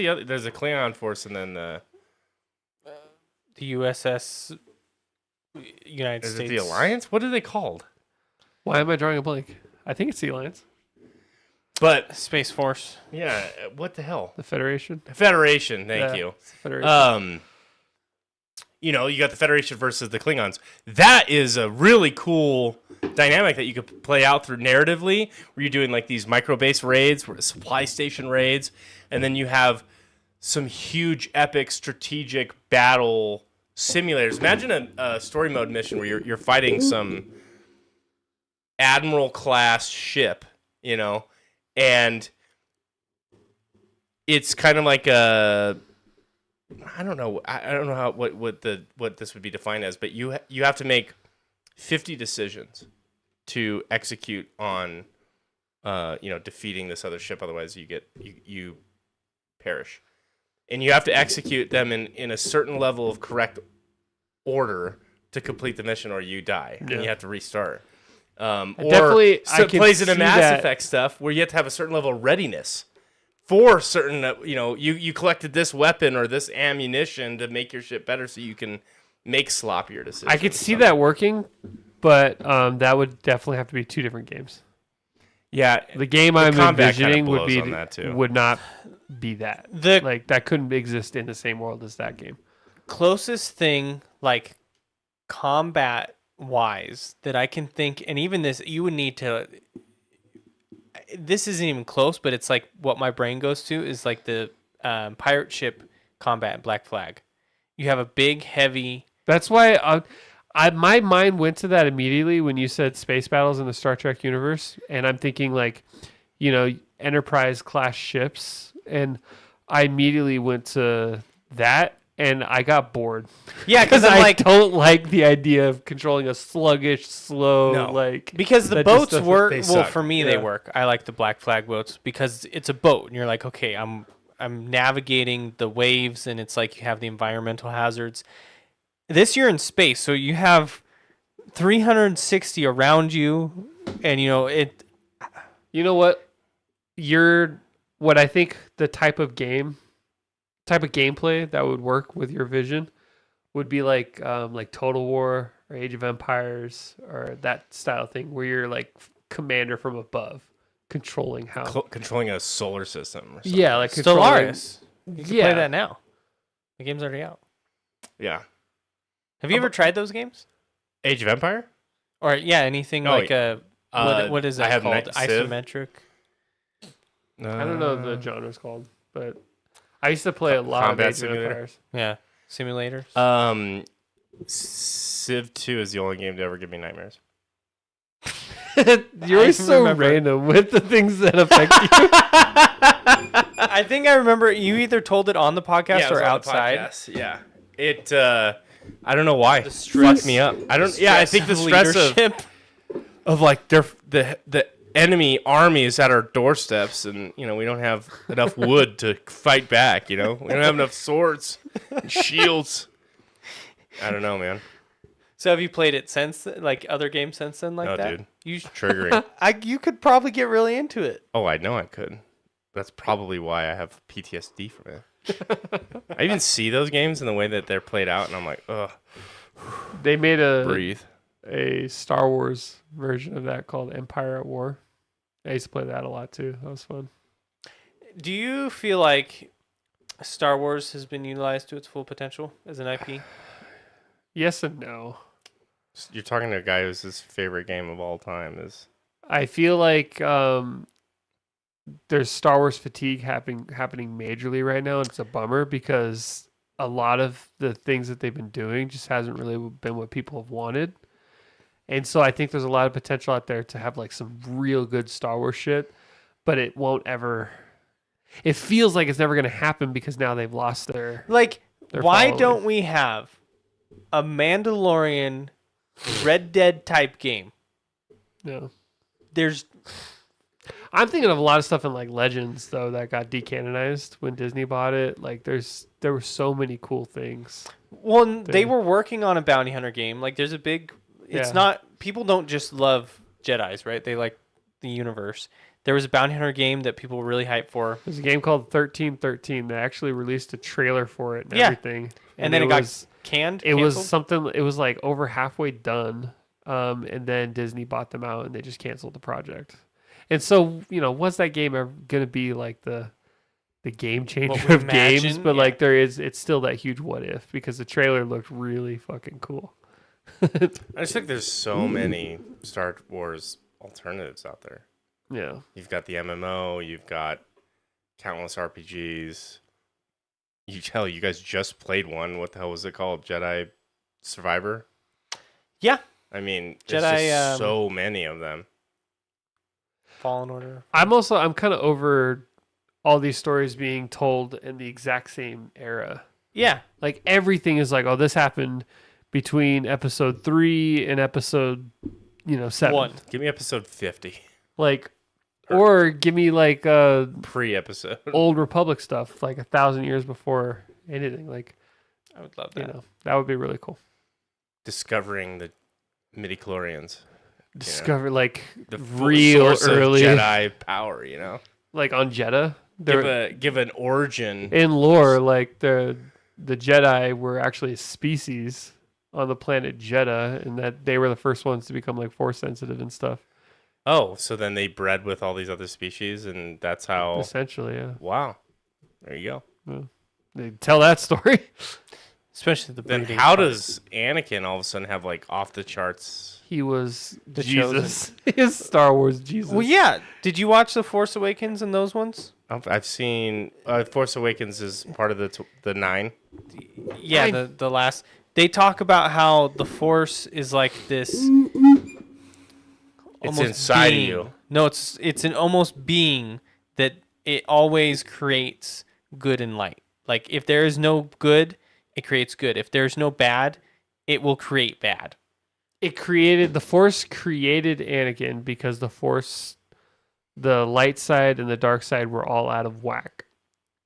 [SPEAKER 1] other? There's a Klingon force and then the
[SPEAKER 3] USS United
[SPEAKER 1] is
[SPEAKER 3] States.
[SPEAKER 1] it the Alliance? What are they called?
[SPEAKER 2] Why am I drawing a blank? I think it's the Alliance,
[SPEAKER 1] But
[SPEAKER 3] Space Force.
[SPEAKER 1] yeah, what the hell?
[SPEAKER 2] the Federation.
[SPEAKER 1] Federation. Thank
[SPEAKER 2] Yeah,
[SPEAKER 1] you.
[SPEAKER 2] it's the Federation.
[SPEAKER 1] You got the Federation versus the Klingons. That is a really cool dynamic that you could play out through narratively, where you're doing like these micro-base raids, supply station raids, and then you have some huge epic strategic battle simulators. Imagine a story mode mission where you're fighting some admiral class ship, and it's kind of like a I don't know how what this would be defined as, but you have to make 50 decisions to execute on defeating this other ship, otherwise you perish. And you have to execute them in a certain level of correct order to complete the mission, or you die and you have to restart.
[SPEAKER 2] Definitely, I
[SPEAKER 1] it
[SPEAKER 2] can
[SPEAKER 1] plays into
[SPEAKER 2] see
[SPEAKER 1] Mass
[SPEAKER 2] that.
[SPEAKER 1] Effect stuff where you have to have a certain level of readiness for certain, you collected this weapon or this ammunition to make your ship better, so you can make sloppier decisions.
[SPEAKER 2] I could see that working, but that would definitely have to be two different games.
[SPEAKER 1] Yeah,
[SPEAKER 2] The game I'm
[SPEAKER 1] combat kinda
[SPEAKER 2] envisioning
[SPEAKER 1] blows on that, too.
[SPEAKER 2] would not be that. That couldn't exist in the same world as that game.
[SPEAKER 3] Closest thing, combat wise, that I can think, and even this, you would need to. This isn't even close, but it's like what my brain goes to is like the pirate ship combat in Black Flag. You have a big, heavy.
[SPEAKER 2] That's why my mind went to that immediately when you said space battles in the Star Trek universe, and I'm thinking Enterprise class ships, and I immediately went to that, and I got bored.
[SPEAKER 3] Yeah, because
[SPEAKER 2] I don't like the idea of controlling a sluggish, slow,
[SPEAKER 1] No.
[SPEAKER 3] because the
[SPEAKER 2] that just
[SPEAKER 3] boats
[SPEAKER 2] doesn't-
[SPEAKER 3] work.
[SPEAKER 1] they
[SPEAKER 3] Well,
[SPEAKER 1] suck.
[SPEAKER 3] for me, they work. I like the Black Flag boats because it's a boat, and you're like, okay, I'm navigating the waves, and it's like you have the environmental hazards. This you're in space, so you have 360 around you, and it.
[SPEAKER 2] You know what? What I think the type of gameplay that would work with your vision would be like Total War or Age of Empires or that style thing where you're like commander from above, controlling how.
[SPEAKER 1] controlling a solar system or something.
[SPEAKER 2] Yeah, like controlling.
[SPEAKER 3] Stellaris. You can
[SPEAKER 2] Yeah.
[SPEAKER 3] play that now. The game's already out.
[SPEAKER 1] Yeah.
[SPEAKER 3] Have you ever tried those games?
[SPEAKER 1] Age of Empire?
[SPEAKER 3] Or anything
[SPEAKER 1] Oh,
[SPEAKER 3] like what is
[SPEAKER 1] I
[SPEAKER 3] that
[SPEAKER 1] have
[SPEAKER 3] called?
[SPEAKER 1] Civ.
[SPEAKER 3] Isometric.
[SPEAKER 2] I don't know the genre's called, but I used to play a lot of
[SPEAKER 1] Combat
[SPEAKER 2] Age of
[SPEAKER 1] simulator?
[SPEAKER 2] Empires.
[SPEAKER 3] Yeah, simulators.
[SPEAKER 1] Civ 2 is the only game to ever give me nightmares.
[SPEAKER 2] You're always so
[SPEAKER 3] remember.
[SPEAKER 2] random with the things that affect you.
[SPEAKER 3] I think I remember you either told it on the podcast
[SPEAKER 1] it was
[SPEAKER 3] or
[SPEAKER 1] on the
[SPEAKER 3] outside.
[SPEAKER 1] podcast. Yeah. It I don't know why.
[SPEAKER 3] The stress-
[SPEAKER 1] Fucked me up. I don't I think the stress
[SPEAKER 3] leadership.
[SPEAKER 1] of like the enemy army is at our doorsteps, and we don't have enough wood to fight back. We don't have enough swords and shields. I don't know, man.
[SPEAKER 3] So have you played it since, like other games since then, like
[SPEAKER 1] No,
[SPEAKER 3] that?
[SPEAKER 1] dude.
[SPEAKER 3] You
[SPEAKER 1] Triggering.
[SPEAKER 3] you could probably get really into it.
[SPEAKER 1] Oh, I know I could. That's probably why I have PTSD from it. I even see those games in the way that they're played out, and I'm like, ugh.
[SPEAKER 2] They made
[SPEAKER 1] Breathe.
[SPEAKER 2] a Star Wars version of that called Empire at War. I used to play that a lot too. That was fun.
[SPEAKER 3] Do you feel like Star Wars has been utilized to its full potential as an IP?
[SPEAKER 2] Yes and no.
[SPEAKER 1] You're talking to a guy who's his favorite game of all time is.
[SPEAKER 2] I feel like there's Star Wars fatigue happening majorly right now, and it's a bummer because a lot of the things that they've been doing just hasn't really been what people have wanted. And so I think there's a lot of potential out there to have like some real good Star Wars shit, but it won't ever. It feels like it's never going to happen because now they've lost their
[SPEAKER 3] why
[SPEAKER 2] following.
[SPEAKER 3] don't we have a Mandalorian Red Dead type game?
[SPEAKER 2] No.
[SPEAKER 3] I'm
[SPEAKER 2] thinking of a lot of stuff in like Legends though that got decanonized when Disney bought it. Like there were so many cool things.
[SPEAKER 3] Well, they were working on a bounty hunter game. Like there's a big. It's not. People don't just love Jedis, right? They like the universe. There was a bounty hunter game that people were really hyped for.
[SPEAKER 2] There's a game called 1313 that actually released a trailer for it and everything.
[SPEAKER 3] And then it got canned.
[SPEAKER 2] It was something. It was like over halfway done. And then Disney bought them out and they just canceled the project. And so, was that game ever going to be like the game changer of games? But like it's still that huge what if because the trailer looked really fucking cool.
[SPEAKER 1] I just think there's so many Star Wars alternatives out there.
[SPEAKER 2] Yeah.
[SPEAKER 1] You've got the MMO, you've got countless RPGs. You guys just played one. What the hell was it called? Jedi Survivor?
[SPEAKER 3] Yeah.
[SPEAKER 1] I mean,
[SPEAKER 3] Jedi,
[SPEAKER 1] there's just so many of them.
[SPEAKER 3] Fallen Order.
[SPEAKER 2] I'm kind of over all these stories being told in the exact same era.
[SPEAKER 3] Yeah.
[SPEAKER 2] Like everything is like, oh, this happened between episode 3 and episode, 7.
[SPEAKER 3] 1.
[SPEAKER 1] Give me episode 50.
[SPEAKER 2] Like, or give me like
[SPEAKER 1] pre-episode
[SPEAKER 2] Old Republic stuff, like 1,000 years before anything. Like,
[SPEAKER 3] I would love that.
[SPEAKER 2] That would be really cool.
[SPEAKER 1] Discovering the midichlorians.
[SPEAKER 2] Discover like
[SPEAKER 1] The
[SPEAKER 2] real
[SPEAKER 1] source
[SPEAKER 2] early
[SPEAKER 1] of Jedi power,
[SPEAKER 2] like on Jeddah.
[SPEAKER 1] Give an origin
[SPEAKER 2] in lore, like the Jedi were actually a species on the planet Jeddah, and that they were the first ones to become like force sensitive and stuff.
[SPEAKER 1] Oh, so then they bred with all these other species, and that's how.
[SPEAKER 2] Essentially, yeah.
[SPEAKER 1] Wow, there you go.
[SPEAKER 2] Yeah. They tell that story,
[SPEAKER 3] especially the.
[SPEAKER 1] Then how does Anakin all of a sudden have like off the charts?
[SPEAKER 2] He was
[SPEAKER 3] the
[SPEAKER 2] Jesus. He is Star Wars Jesus.
[SPEAKER 3] Well, yeah. Did you watch The Force Awakens and those ones?
[SPEAKER 1] I've seen Force Awakens is part of the 9.
[SPEAKER 3] Yeah, the last. They talk about how the Force is like this.
[SPEAKER 1] It's inside of you.
[SPEAKER 3] No, it's an almost being that it always creates good and light. Like if there is no good, it creates good. If there's no bad, it will create bad.
[SPEAKER 2] The Force created Anakin because the Force, the light side and the dark side were all out of whack.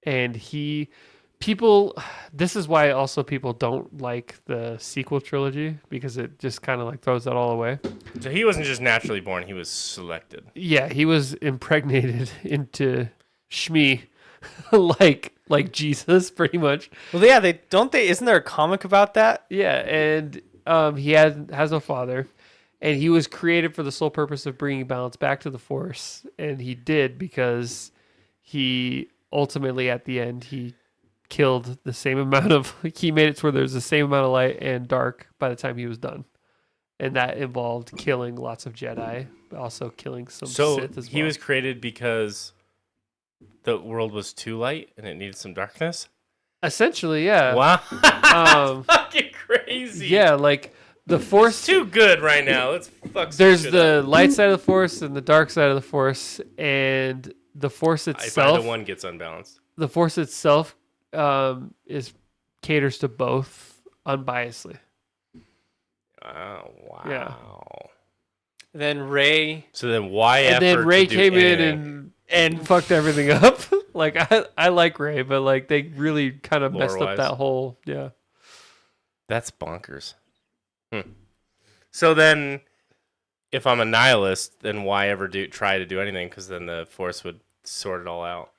[SPEAKER 2] And this is why also people don't like the sequel trilogy because it just kind of like throws that all away.
[SPEAKER 1] So he wasn't just naturally born, he was selected.
[SPEAKER 2] Yeah, he was impregnated into Shmi like Jesus pretty much.
[SPEAKER 3] Well, yeah, isn't there a comic about that?
[SPEAKER 2] Yeah, and he has no father, and he was created for the sole purpose of bringing balance back to the Force, and he did because he ultimately at the end he killed the same amount of he made it to where there's the same amount of light and dark by the time he was done, and that involved killing lots of Jedi, but also killing some Sith as well.
[SPEAKER 1] He was created because the world was too light and it needed some darkness.
[SPEAKER 2] Essentially, yeah.
[SPEAKER 1] Wow. That's fucking crazy.
[SPEAKER 2] Yeah, like the Force.
[SPEAKER 1] It's too good right now. Let's fuck.
[SPEAKER 2] There's the light side of the Force and the dark side of the Force, and the Force itself.
[SPEAKER 1] Either one gets unbalanced.
[SPEAKER 2] The Force itself caters to both unbiasedly.
[SPEAKER 1] Oh wow.
[SPEAKER 2] Yeah.
[SPEAKER 3] Then Ray.
[SPEAKER 1] So then why
[SPEAKER 2] And
[SPEAKER 1] effort
[SPEAKER 2] then Ray
[SPEAKER 1] to do
[SPEAKER 2] came in
[SPEAKER 1] anything?
[SPEAKER 2] and fucked everything up. Like I like Ray, but like they really kind of messed up
[SPEAKER 1] Lore-wise.
[SPEAKER 2] that whole
[SPEAKER 1] That's bonkers. So then, if I'm a nihilist, then why ever try to do anything? Because then the Force would sort it all out.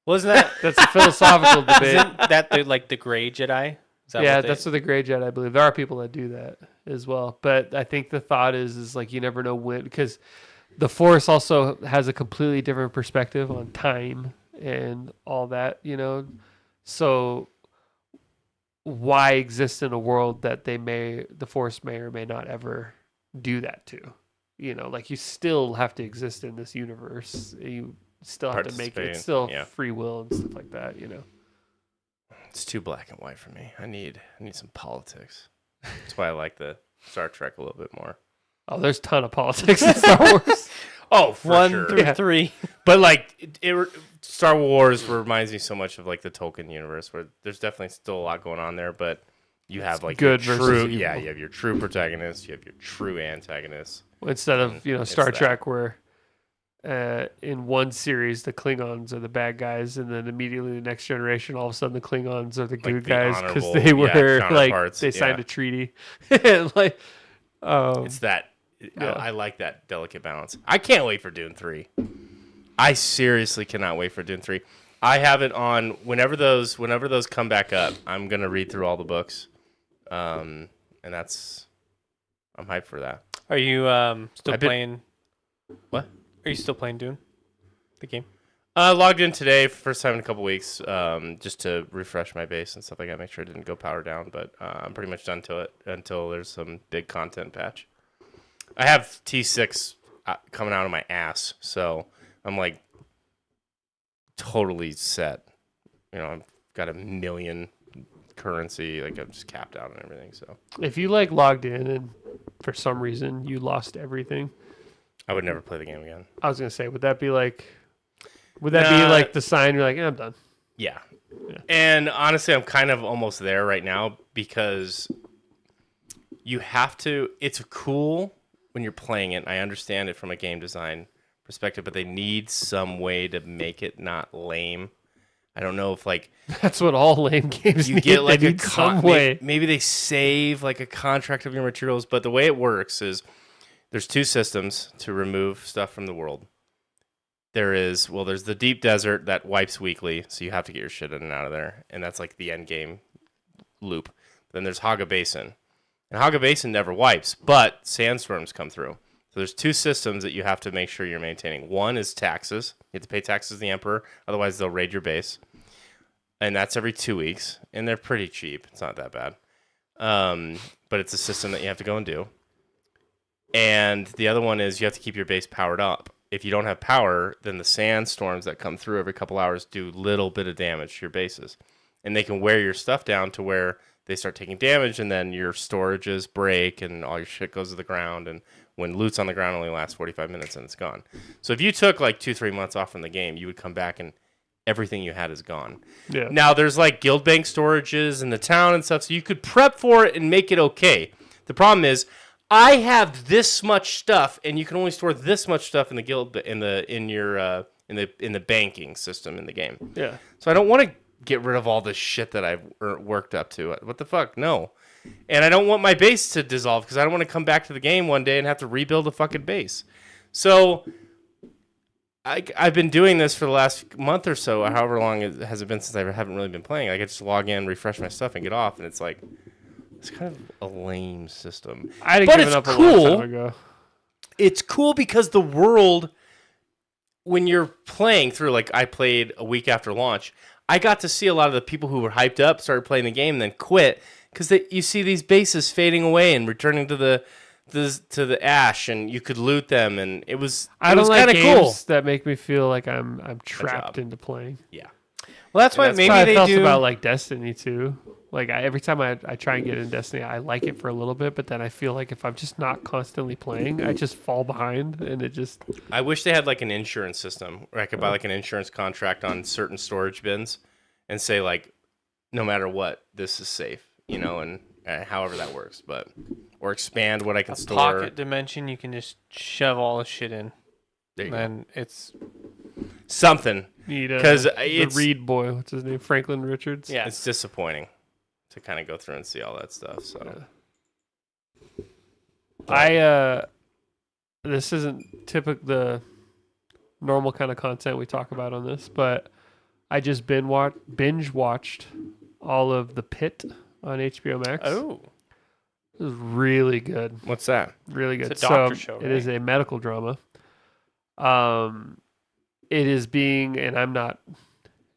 [SPEAKER 3] Wasn't that
[SPEAKER 2] That's a philosophical debate.
[SPEAKER 3] isn't that the gray Jedi? Is that
[SPEAKER 2] Yeah,
[SPEAKER 3] what they-
[SPEAKER 2] that's what the Grey Jedi believe. There are people that do that as well, but I think the thought is like you never know when, because the Force also has a completely different perspective on time and all that, So why exist in a world that the Force may or may not ever do that to? Like you still have to exist in this universe. You still have to make it. It's still free will and stuff like that.
[SPEAKER 1] It's too black and white for me. I need some politics. That's why I like the Star Trek a little bit more.
[SPEAKER 2] Oh, there's a ton of politics in Star Wars.
[SPEAKER 1] Oh, for
[SPEAKER 3] 1
[SPEAKER 1] sure.
[SPEAKER 3] through 3.
[SPEAKER 1] But like Star Wars reminds me so much of like the Tolkien universe, where there's definitely still a lot going on there, but you have like
[SPEAKER 2] good
[SPEAKER 1] your
[SPEAKER 2] versus
[SPEAKER 1] true,
[SPEAKER 2] evil.
[SPEAKER 1] yeah, you have your true protagonist, you have your true antagonist.
[SPEAKER 2] Instead of
[SPEAKER 1] it's
[SPEAKER 2] Star
[SPEAKER 1] that.
[SPEAKER 2] Trek, where in one series the Klingons are the bad guys, and then immediately the next generation, all of a sudden the Klingons are the good
[SPEAKER 1] the
[SPEAKER 2] guys because
[SPEAKER 1] honorable,
[SPEAKER 2] they were like
[SPEAKER 1] counterparts,
[SPEAKER 2] they signed
[SPEAKER 1] yeah.
[SPEAKER 2] a treaty, and like
[SPEAKER 1] It's that I like that delicate balance. I can't wait for Dune 3. I seriously cannot wait for Dune 3. I have it on whenever those come back up. I'm gonna read through all the books, and I'm hyped for that.
[SPEAKER 3] Are you still playing?
[SPEAKER 1] What?
[SPEAKER 3] Are you still playing Dune? The game?
[SPEAKER 1] Logged in today for first time in a couple weeks, just to refresh my base and stuff like that. Make sure it didn't go power down, but I'm pretty much done to it until there's some big content patch. I have T6 coming out of my ass, so I'm like totally set. I've got 1 million currency, like I'm just capped out and everything. So
[SPEAKER 2] if you like logged in and for some reason you lost everything,
[SPEAKER 1] I would never play the game again.
[SPEAKER 2] I was gonna say, would that be like the sign you're like, I'm done?
[SPEAKER 1] Yeah. And honestly, I'm kind of almost there right now because you have to. It's cool when you're playing it. I understand it from a game design perspective, but they need some way to make it not lame. I don't know if like
[SPEAKER 2] That's what all lame games
[SPEAKER 1] you
[SPEAKER 2] need.
[SPEAKER 1] get like
[SPEAKER 2] They
[SPEAKER 1] a
[SPEAKER 2] need some way.
[SPEAKER 1] Maybe they save like a contract of your materials, but the way it works is there's 2 systems to remove stuff from the world. There's the deep desert that wipes weekly, so you have to get your shit in and out of there, and that's like the end game loop. Then there's Haga Basin, and Haga Basin never wipes, but sandstorms come through. So there's 2 systems that you have to make sure you're maintaining. One is taxes. You have to pay taxes to the Emperor, otherwise they'll raid your base, and that's every 2 weeks, and they're pretty cheap. It's not that bad, but it's a system that you have to go and do. And the other one is you have to keep your base powered up. If you don't have power, then the sandstorms that come through every couple hours do little bit of damage to your bases. And they can wear your stuff down to where they start taking damage, and then your storages break and all your shit goes to the ground. And when loot's on the ground, only lasts 45 minutes and it's gone. So if you took like 2-3 months off from the game, you would come back and everything you had is gone.
[SPEAKER 2] Yeah.
[SPEAKER 1] Now there's like guild bank storages in the town and stuff, so you could prep for it and make it okay. The problem is I have this much stuff, and you can only store this much stuff in the guild in the banking system in the game.
[SPEAKER 2] Yeah.
[SPEAKER 1] So I don't want to get rid of all this shit that I've worked up to. What the fuck? No. And I don't want my base to dissolve because I don't want to come back to the game one day and have to rebuild a fucking base. So I've been doing this for the last month or so, however long it has been since I haven't really been playing. I just log in, refresh my stuff, and get off, and it's like it's kind of a lame system.
[SPEAKER 2] I'd have
[SPEAKER 1] But
[SPEAKER 2] given
[SPEAKER 1] it's
[SPEAKER 2] up a
[SPEAKER 1] cool.
[SPEAKER 2] long time ago.
[SPEAKER 1] It's cool because the world, when you're playing through, like I played a week after launch, I got to see a lot of the people who were hyped up, started playing the game, and then quit because you see these bases fading away and returning to the ash, and you could loot them, and it was
[SPEAKER 2] I don't like
[SPEAKER 1] kind of
[SPEAKER 2] games
[SPEAKER 1] cool.
[SPEAKER 2] that make me feel like I'm trapped into playing.
[SPEAKER 1] Yeah,
[SPEAKER 3] Well, that's why
[SPEAKER 1] that's
[SPEAKER 3] maybe
[SPEAKER 2] That's how
[SPEAKER 3] they
[SPEAKER 2] I felt
[SPEAKER 3] do.
[SPEAKER 2] about like Destiny too. Like every time I try and get in Destiny, I like it for a little bit, but then I feel like if I'm just not constantly playing, I just fall behind, and it just.
[SPEAKER 1] I wish they had like an insurance system where I could buy like an insurance contract on certain storage bins, and say like, no matter what, this is safe, and however that works, but or expand what I can store.
[SPEAKER 3] Pocket dimension, you can just shove all the shit in.
[SPEAKER 1] There you
[SPEAKER 3] go. It's
[SPEAKER 1] something.
[SPEAKER 2] Because the Reed boy, what's his name, Franklin Richards.
[SPEAKER 3] Yeah,
[SPEAKER 1] it's disappointing to kind of go through and see all that stuff. So,
[SPEAKER 2] this isn't the normal kind of content we talk about on this, but I just binge watched all of The Pit on HBO Max.
[SPEAKER 3] Oh,
[SPEAKER 2] it was really good.
[SPEAKER 1] What's that?
[SPEAKER 2] Really good.
[SPEAKER 3] It's a doctor show, right?
[SPEAKER 2] It is a medical drama. It is being, and I'm not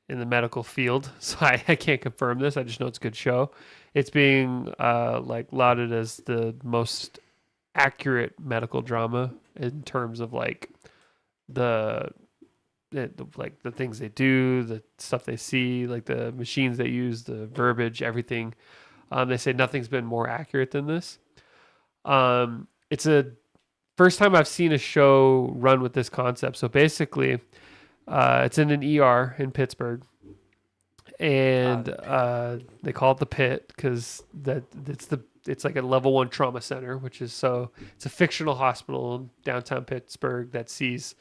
[SPEAKER 2] in the medical field, so I can't confirm this. I just know it's a good show. It's being lauded as the most accurate medical drama in terms of the things they do, the stuff they see, like the machines they use, the verbiage, everything. They say nothing's been more accurate than this. It's a first time I've seen a show run with this concept. So basically, it's in an ER in Pittsburgh, and they call it the Pit because it's like a level 1 trauma center, which is it's a fictional hospital in downtown Pittsburgh that sees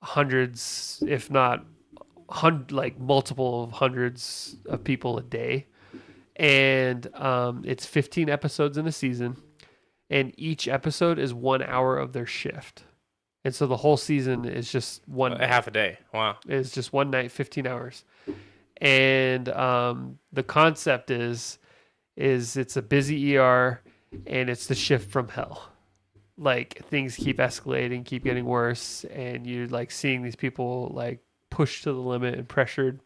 [SPEAKER 2] hundreds, if not multiple of hundreds of people a day, and it's 15 episodes in a season, and each episode is 1 hour of their shift. And so the whole season is just
[SPEAKER 1] half a day. Wow.
[SPEAKER 2] It's just one night, 15 hours. And the concept is it's a busy ER, and it's the shift from hell. Like, things keep escalating, keep getting worse, and you're seeing these people pushed to the limit and pressured.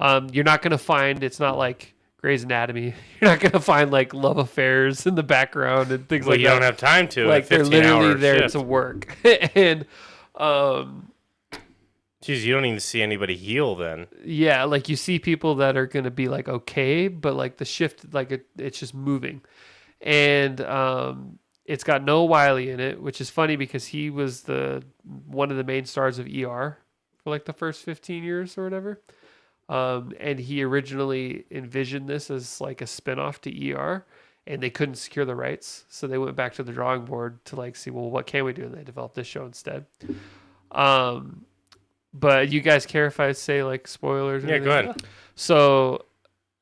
[SPEAKER 2] You're not going to find, it's not like Grey's Anatomy. You're not going to find love affairs in the background and things like that.
[SPEAKER 1] You don't have time to.
[SPEAKER 2] They're literally there to work. And
[SPEAKER 1] geez, you don't even see anybody heal then.
[SPEAKER 2] Yeah, you see people that are going to be okay, but the shift, it's just moving. And it's got Noah Wiley in it, which is funny because he was one of the main stars of ER for the first 15 years or whatever. And he originally envisioned this as a spinoff to ER, and they couldn't secure the rights. So they went back to the drawing board to see, well, what can we do? And they developed this show instead. But you guys care if I say spoilers?
[SPEAKER 1] Yeah, go ahead.
[SPEAKER 2] So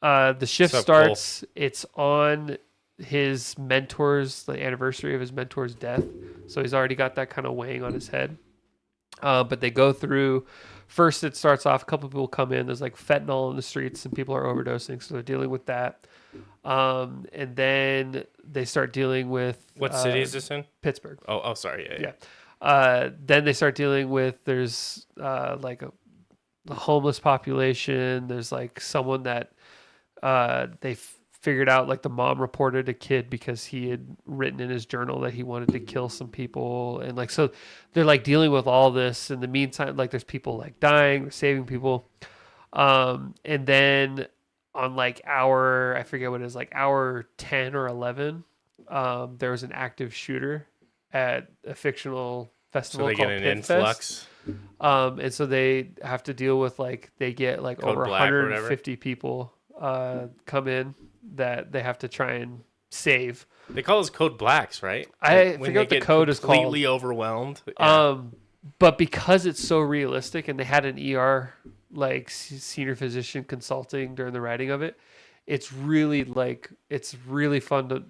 [SPEAKER 2] the shift starts.
[SPEAKER 1] Cool.
[SPEAKER 2] It's on his the anniversary of his mentor's death. So he's already got that kind of weighing on his head. But they go through. First, it starts off, a couple of people come in. There's fentanyl in the streets and people are overdosing. So they're dealing with that. And then they start dealing with...
[SPEAKER 1] What city is this in?
[SPEAKER 2] Pittsburgh.
[SPEAKER 1] Oh, sorry. Yeah.
[SPEAKER 2] Then they start dealing with, there's the homeless population. There's someone that they figured out, the mom reported a kid because he had written in his journal that he wanted to kill some people. And so they're dealing with all this. In the meantime, there's people dying, they're saving people. And then on I forget what it is, hour 10 or 11, there was an active shooter at a fictional festival called Pit
[SPEAKER 1] influx.
[SPEAKER 2] And so they have to deal with they get over 150 people come in that they have to try and save.
[SPEAKER 1] They call us Code Blacks, right?
[SPEAKER 2] I forget what the code is called.
[SPEAKER 1] Completely overwhelmed. Yeah.
[SPEAKER 2] But because it's so realistic, and they had an ER senior physician consulting during the writing of it, it's really it's really fun to.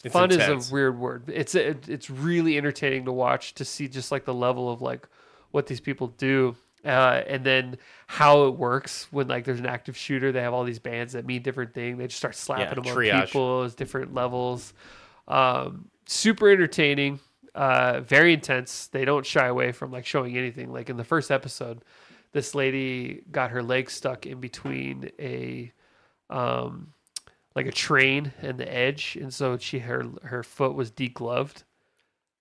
[SPEAKER 2] Fun
[SPEAKER 1] intense.
[SPEAKER 2] Is a weird word. It's really entertaining to watch, to see just the level of what these people do. And then how it works when there's an active shooter. They have all these bands that mean different things. They just start slapping them on people as different levels. Super entertaining, very intense. They don't shy away from showing anything. In the first episode, this lady got her leg stuck in between a train and the edge, and so her foot was degloved.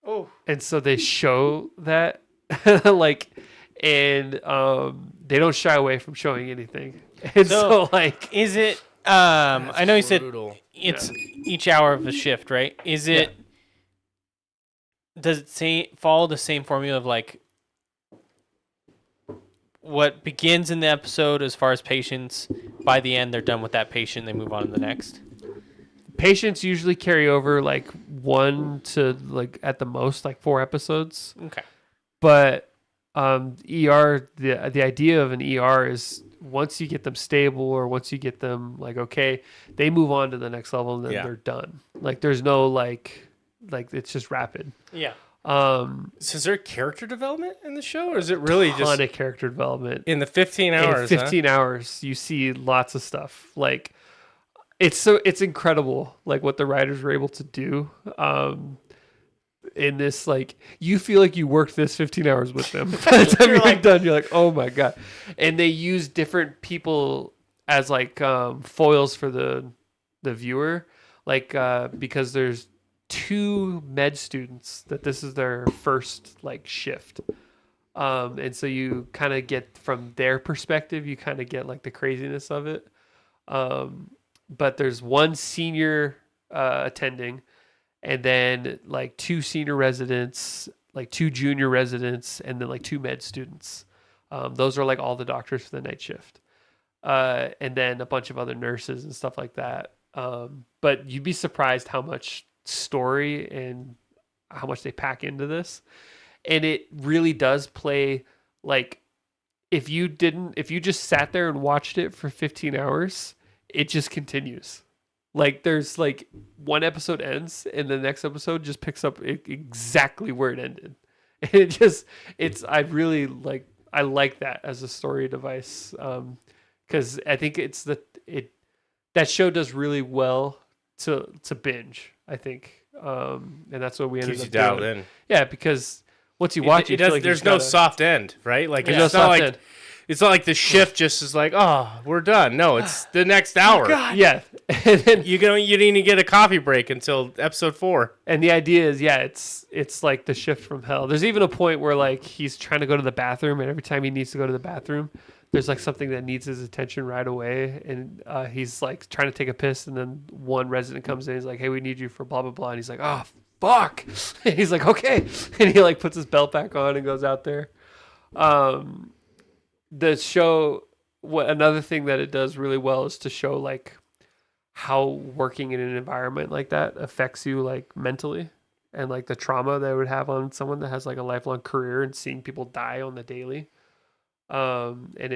[SPEAKER 3] Oh,
[SPEAKER 2] and so they show that and they don't shy away from showing anything. And so
[SPEAKER 3] is it? I know you said
[SPEAKER 1] brutal.
[SPEAKER 3] It's each hour of the shift, right? Is it?
[SPEAKER 2] Yeah.
[SPEAKER 3] Does it follow the same formula of what begins in the episode as far as patients? By the end, they're done with that patient. They move on to the next.
[SPEAKER 2] patients usually carry over like 1 to like at the most like 4 episodes.
[SPEAKER 3] Okay.
[SPEAKER 2] But ER, the idea of an ER is once you get them stable or once you get them like okay, they move on to the next level and then they're done. Like there's no like it's just rapid.
[SPEAKER 3] Yeah.
[SPEAKER 1] So is there character development in the show, or is it really just
[SPEAKER 2] ton of character development
[SPEAKER 1] in the 15 hours?
[SPEAKER 2] In 15 hours, you see lots of stuff. Like it's incredible, like what the writers were able to do. In this, like you feel like you worked this 15 hours with them. By the time you're done, you're like, oh my god. And they use different people as like foils for the viewer, like because there's 2 med students that this is their first like shift. And so you kind of get from their perspective, you kind of get like the craziness of it. But there's 1 senior attending, and then like 2 senior residents, like 2 junior residents, and then like 2 med students. Those are like all the doctors for the night shift. And then a bunch of other nurses and stuff like that. But you'd be surprised how much story and how much they pack into this. And it really does play like if you just sat there and watched it for 15 hours, it just continues. Like there's like 1 episode ends and the next episode just picks up exactly where it ended. And I like that as a story device. Cause I think that show does really well to binge, I think. And that's what we ended up
[SPEAKER 1] dialed
[SPEAKER 2] doing.
[SPEAKER 1] in.
[SPEAKER 2] Yeah, because once you watch it,
[SPEAKER 1] there's no soft end, right? Like it's not like end. It's not like the shift just is like, oh, we're done. No, it's the next hour.
[SPEAKER 2] Oh, God. Yeah, and then
[SPEAKER 1] you didn't even get a coffee break until episode 4.
[SPEAKER 2] And the idea is, it's like the shift from hell. There's even a point where like he's trying to go to the bathroom, and every time he needs to go to the bathroom, there's like something that needs his attention right away, and he's like trying to take a piss, and then 1 resident comes in, he's like, hey, we need you for blah blah blah, and he's like, oh fuck, and he's like, okay, and he like puts his belt back on and goes out there. The show, another thing that it does really well is to show like how working in an environment like that affects you like mentally, and like the trauma that it would have on someone that has like a lifelong career and seeing people die on the daily. And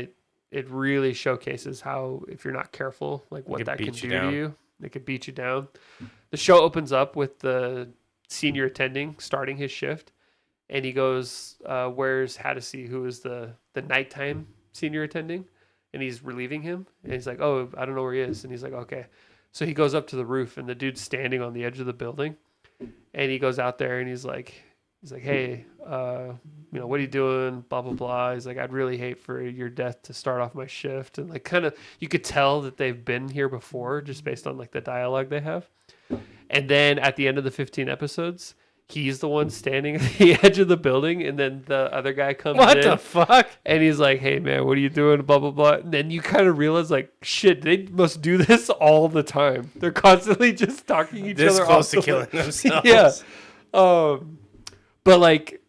[SPEAKER 2] it really showcases how if you're not careful, like what that can do to you. It could beat you down. The show opens up with the senior attending starting his shift, and he goes, where's Hadesy, who is the nighttime senior attending, and he's relieving him, and he's like, oh, I don't know where he is, and he's like, okay. So he goes up to the roof, and the dude's standing on the edge of the building, and he goes out there, and he's like, hey, what are you doing? Blah, blah, blah. He's like, I'd really hate for your death to start off my shift. And like, kind of, you could tell that they've been here before just based on like the dialogue they have. And then at the end of the 15 episodes, he's the one standing at the edge of the building. And then the other guy comes in.
[SPEAKER 1] What the fuck?
[SPEAKER 2] And he's like, hey man, what are you doing? Blah, blah, blah. And then you kind of realize like, shit, they must do this all the time. They're constantly just talking each other off.
[SPEAKER 1] This close to killing themselves.
[SPEAKER 2] Yeah. But like,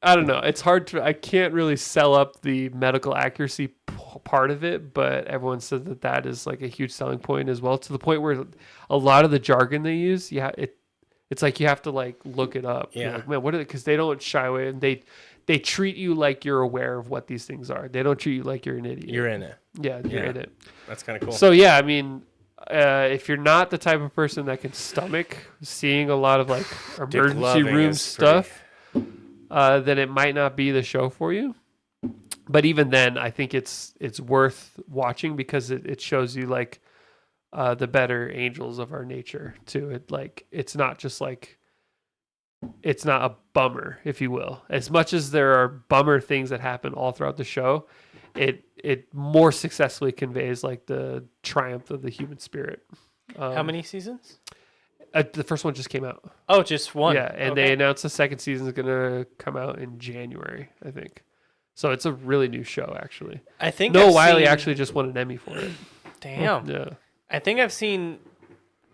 [SPEAKER 2] I don't know. It's hard I can't really sell up the medical accuracy part of it, but everyone says that is like a huge selling point as well, to the point where a lot of the jargon they use, it's like you have to like look it up.
[SPEAKER 1] Yeah.
[SPEAKER 2] You're like, man, what are they? Because they don't shy away, and they treat you like you're aware of what these things are. They don't treat you like you're an idiot.
[SPEAKER 1] You're in it.
[SPEAKER 2] Yeah, you're in it.
[SPEAKER 1] That's kind of cool.
[SPEAKER 2] So yeah, I mean, if you're not the type of person that can stomach seeing a lot of like emergency room stuff, then it might not be the show for you. But even then, I think it's worth watching because it shows you like the better angels of our nature too. It like it's not just like it's not a bummer, if you will. As much as there are bummer things that happen all throughout the show, it more successfully conveys like the triumph of the human spirit.
[SPEAKER 3] How many seasons?
[SPEAKER 2] The first one just came out.
[SPEAKER 3] Oh, just one.
[SPEAKER 2] Yeah, and they announced the second season is going to come out in January, I think. So it's a really new show, actually.
[SPEAKER 3] I think
[SPEAKER 2] Noah Wiley actually just won an Emmy for it.
[SPEAKER 3] Damn.
[SPEAKER 2] Yeah.
[SPEAKER 3] I think I've seen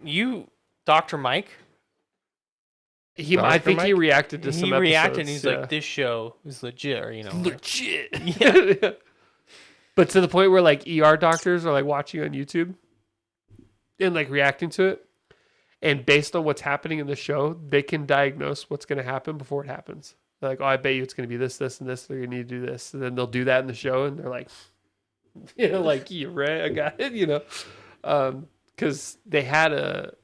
[SPEAKER 3] you, Dr. Mike.
[SPEAKER 2] I think he reacted to some episodes.
[SPEAKER 3] He reacted and he's like, this show is legit, or
[SPEAKER 2] legit. Yeah. But to the point where like ER doctors are like watching on YouTube and like reacting to it. And based on what's happening in the show, they can diagnose what's going to happen before it happens. They're like, oh, I bet you it's going to be this, this, and this. They're going to need to do this. And then they'll do that in the show. And they're like, like, you're right. I got it, because they had a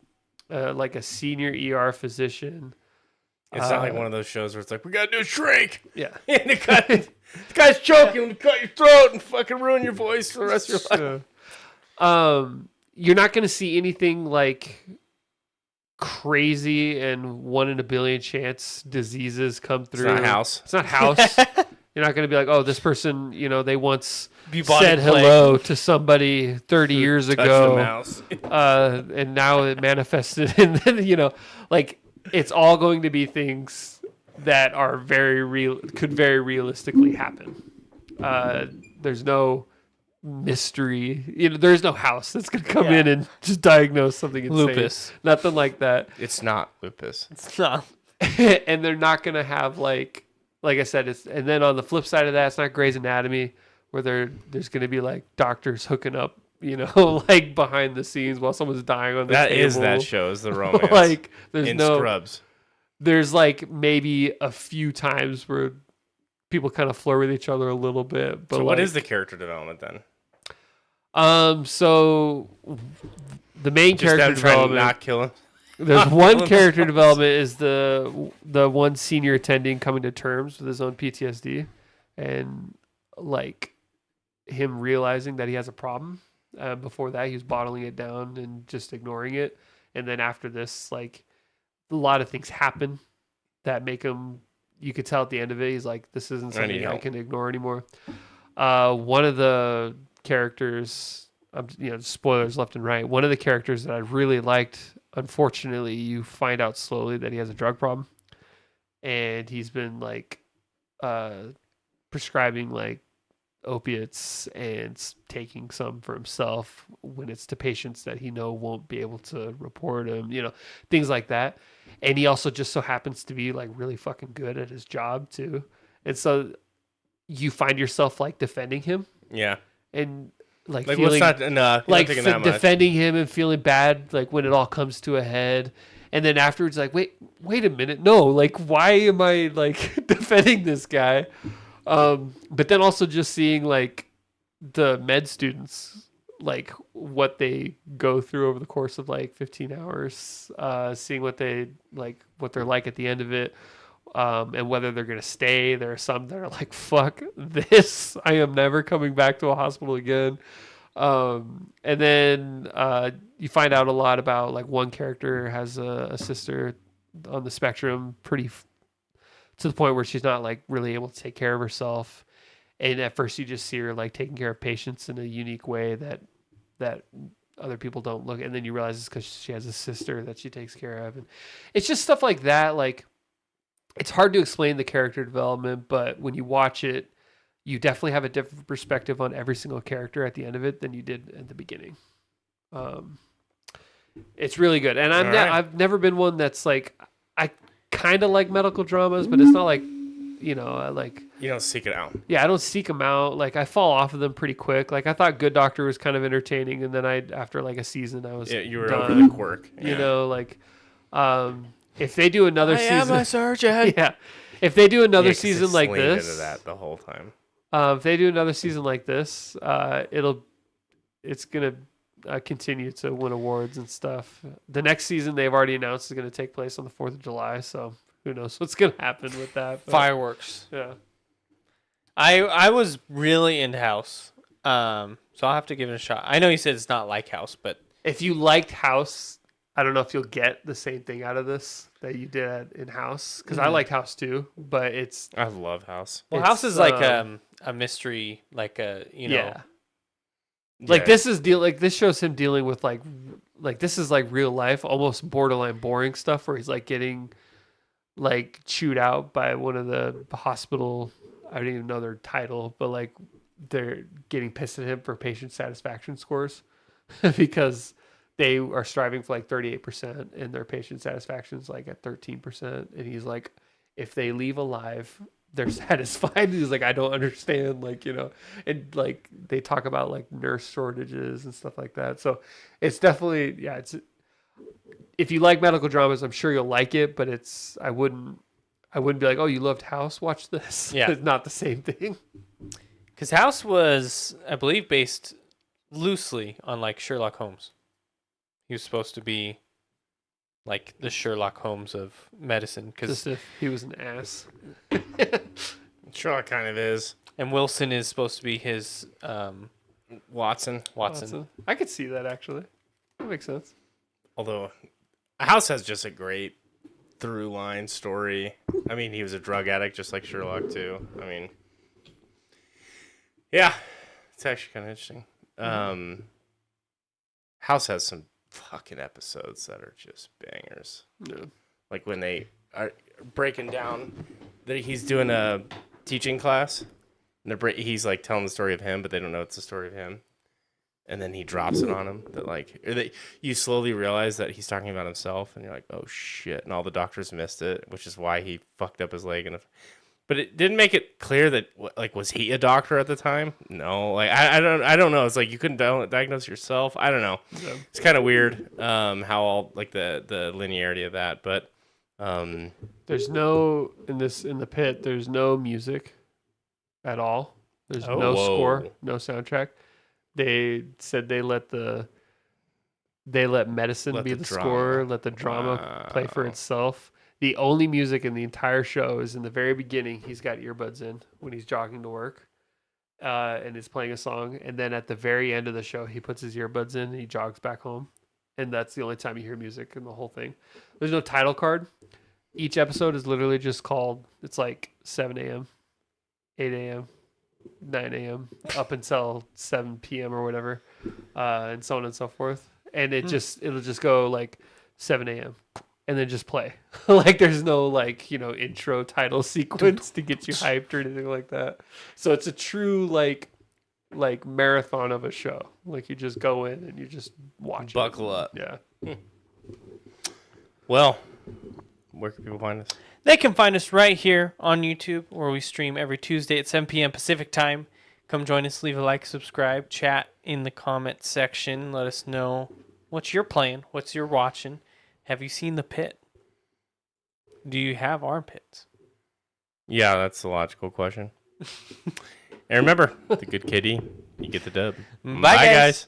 [SPEAKER 2] senior ER physician.
[SPEAKER 1] It's not like one of those shows where it's like, we got to do a shrink.
[SPEAKER 2] Yeah.
[SPEAKER 1] And the guy's choking to cut your throat and fucking ruin your voice for the rest of your life.
[SPEAKER 2] You're not going to see anything like crazy and 1 in a billion chance diseases come through.
[SPEAKER 1] It's not House.
[SPEAKER 2] It's not House. You're not going to be like, oh, this person, they once
[SPEAKER 3] Bubonic
[SPEAKER 2] said
[SPEAKER 3] plague.
[SPEAKER 2] hello to somebody 30 years
[SPEAKER 1] Touch
[SPEAKER 2] ago.
[SPEAKER 1] the mouse.
[SPEAKER 2] And now it manifested. And then, it's all going to be things that are very real, could very realistically happen. There's no mystery. There's no House that's going to come in and just diagnose something insane.
[SPEAKER 3] Lupus.
[SPEAKER 2] Nothing like that.
[SPEAKER 1] It's not lupus.
[SPEAKER 3] It's not.
[SPEAKER 2] And they're not going to have like I said, and then on the flip side of that, it's not Grey's Anatomy where there's going to be like doctors hooking up, like behind the scenes while someone's dying on the table.
[SPEAKER 1] That is that show, is the romance.
[SPEAKER 2] Like there's
[SPEAKER 1] in
[SPEAKER 2] no
[SPEAKER 1] Scrubs.
[SPEAKER 2] There's like maybe a few times where people kind of flirt with each other a little bit. But
[SPEAKER 1] So what is the character development then?
[SPEAKER 2] So the main
[SPEAKER 1] Just them
[SPEAKER 2] character
[SPEAKER 1] trying to
[SPEAKER 2] development.
[SPEAKER 1] not kill him?
[SPEAKER 2] There's
[SPEAKER 1] Not
[SPEAKER 2] one
[SPEAKER 1] killing
[SPEAKER 2] character
[SPEAKER 1] themselves.
[SPEAKER 2] development is the one senior attending coming to terms with his own PTSD and like him realizing that he has a problem. Before that, he was bottling it down and just ignoring it. And then after this, like a lot of things happen that make him. You could tell at the end of it, he's like, "This isn't
[SPEAKER 1] I need
[SPEAKER 2] something I
[SPEAKER 1] help.
[SPEAKER 2] can ignore anymore." One of the characters, spoilers left and right. One of the characters that I really liked. Unfortunately, you find out slowly that he has a drug problem, and he's been like prescribing like opiates and taking some for himself when it's to patients that he won't be able to report him, things like that. And he also just so happens to be like really fucking good at his job too, and so you find yourself like defending him
[SPEAKER 1] Yeah.
[SPEAKER 2] and like
[SPEAKER 1] Like,
[SPEAKER 2] feeling
[SPEAKER 1] what's not enough?
[SPEAKER 2] like
[SPEAKER 1] Taking that much.
[SPEAKER 2] defending him and feeling bad like when it all comes to a head, and then afterwards like wait a minute, no, like why am I like defending this guy? But then also just seeing like the med students, like what they go through over the course of like 15 hours, seeing what they're like at the end of it. And whether they're going to stay. There are some that are like, fuck this. I am never coming back to a hospital again. And then you find out a lot about like one character has a sister on the spectrum to the point where she's not like really able to take care of herself. And at first you just see her like taking care of patients in a unique way that other people don't look. And then you realize it's because she has a sister that she takes care of. And it's just stuff like that. Like, it's hard to explain the character development, but when you watch it, you definitely have a different perspective on every single character at the end of it than you did at the beginning. It's really good. And I've never been one that's like, I kind of like medical dramas, but it's not like, like...
[SPEAKER 1] You don't seek it out.
[SPEAKER 2] Yeah, I don't seek them out. Like, I fall off of them pretty quick. Like, I thought Good Doctor was kind of entertaining, and then after like a season, I was
[SPEAKER 1] You were
[SPEAKER 2] done.
[SPEAKER 1] over the quirk.
[SPEAKER 2] If they do another season...
[SPEAKER 3] I am a surgeon.
[SPEAKER 2] Yeah. If they do another
[SPEAKER 1] 'cause they
[SPEAKER 2] season like
[SPEAKER 1] leaned
[SPEAKER 2] this...
[SPEAKER 1] into that the whole time.
[SPEAKER 2] if they do another season like this, it's going to continue to win awards and stuff. The next season they've already announced is going to take place on the 4th of July, so who knows what's going to happen with that. But,
[SPEAKER 3] Fireworks.
[SPEAKER 2] yeah.
[SPEAKER 3] I was really into House, so I'll have to give it a shot. I know you said it's not like House, but
[SPEAKER 2] If you liked House, I don't know if you'll get the same thing out of this that you did in House, because I liked House too, but it's...
[SPEAKER 1] I love House.
[SPEAKER 3] well,
[SPEAKER 2] It's,
[SPEAKER 3] House is like a mystery, like a
[SPEAKER 2] Yeah.
[SPEAKER 1] Yeah.
[SPEAKER 2] Like this shows him dealing with like this is like real life, almost borderline boring stuff where he's like getting like chewed out by one of the hospital. I don't even know their title, but like they're getting pissed at him for patient satisfaction scores because they are striving for like 38% and their patient satisfaction is like at 13%. And he's like, if they leave alive, they're satisfied. He's like, I don't understand, and like they talk about like nurse shortages and stuff like that. So it's definitely, if you like medical dramas, I'm sure you'll like it, but I wouldn't be like, oh, you loved House? Watch this.
[SPEAKER 3] Yeah.
[SPEAKER 2] It's not the same thing.
[SPEAKER 3] Because House was, I believe, based loosely on like Sherlock Holmes. He was supposed to be like the Sherlock Holmes of medicine.
[SPEAKER 2] Just if he was an ass.
[SPEAKER 1] Sherlock kind of is.
[SPEAKER 3] And Wilson is supposed to be his
[SPEAKER 1] Watson.
[SPEAKER 2] I could see that, actually. That makes sense.
[SPEAKER 1] Although, House has just a great through line story. I mean, he was a drug addict just like Sherlock, too. I mean, yeah, it's actually kind of interesting. House has some fucking episodes that are just bangers.
[SPEAKER 2] Yeah.
[SPEAKER 1] Like when they are breaking down that he's doing a teaching class, and he's like telling the story of him, but they don't know it's the story of him. And then he drops it on him you slowly realize that he's talking about himself, and you're like, oh shit! And all the doctors missed it, which is why he fucked up his leg. But it didn't make it clear that was he a doctor at the time? No, like I don't know. It's like you couldn't diagnose yourself. I don't know. Yeah. It's kind of weird how all like the linearity of that, but
[SPEAKER 2] there's no in the pit. There's no music at all. There's no score, no soundtrack. They said they let medicine be the score, let the drama play for itself. The only music in the entire show is in the very beginning. He's got earbuds in when he's jogging to work, and is playing a song. And then at the very end of the show, he puts his earbuds in and he jogs back home. And that's the only time you hear music in the whole thing. There's no title card. Each episode is literally just called, it's like 7 a.m., 8 a.m., 9 a.m. up until 7 p.m. or whatever, and so on and so forth. And it'll just go like 7 a.m. and then just play. Like there's no like, intro title sequence to get you hyped or anything like that. So it's a true like marathon of a show. Like you just go in and you just watch
[SPEAKER 1] Buckle up.
[SPEAKER 2] Yeah.
[SPEAKER 1] Well, where can people find us?
[SPEAKER 3] They can find us right here on YouTube, where we stream every Tuesday at 7 p.m. Pacific time. Come join us, leave a like, subscribe, chat in the comment section. Let us know what you're playing, what you're watching. Have you seen The Pit? Do you have armpits?
[SPEAKER 1] Yeah, that's the logical question. And remember, the good kitty, you get the dub.
[SPEAKER 3] Bye guys.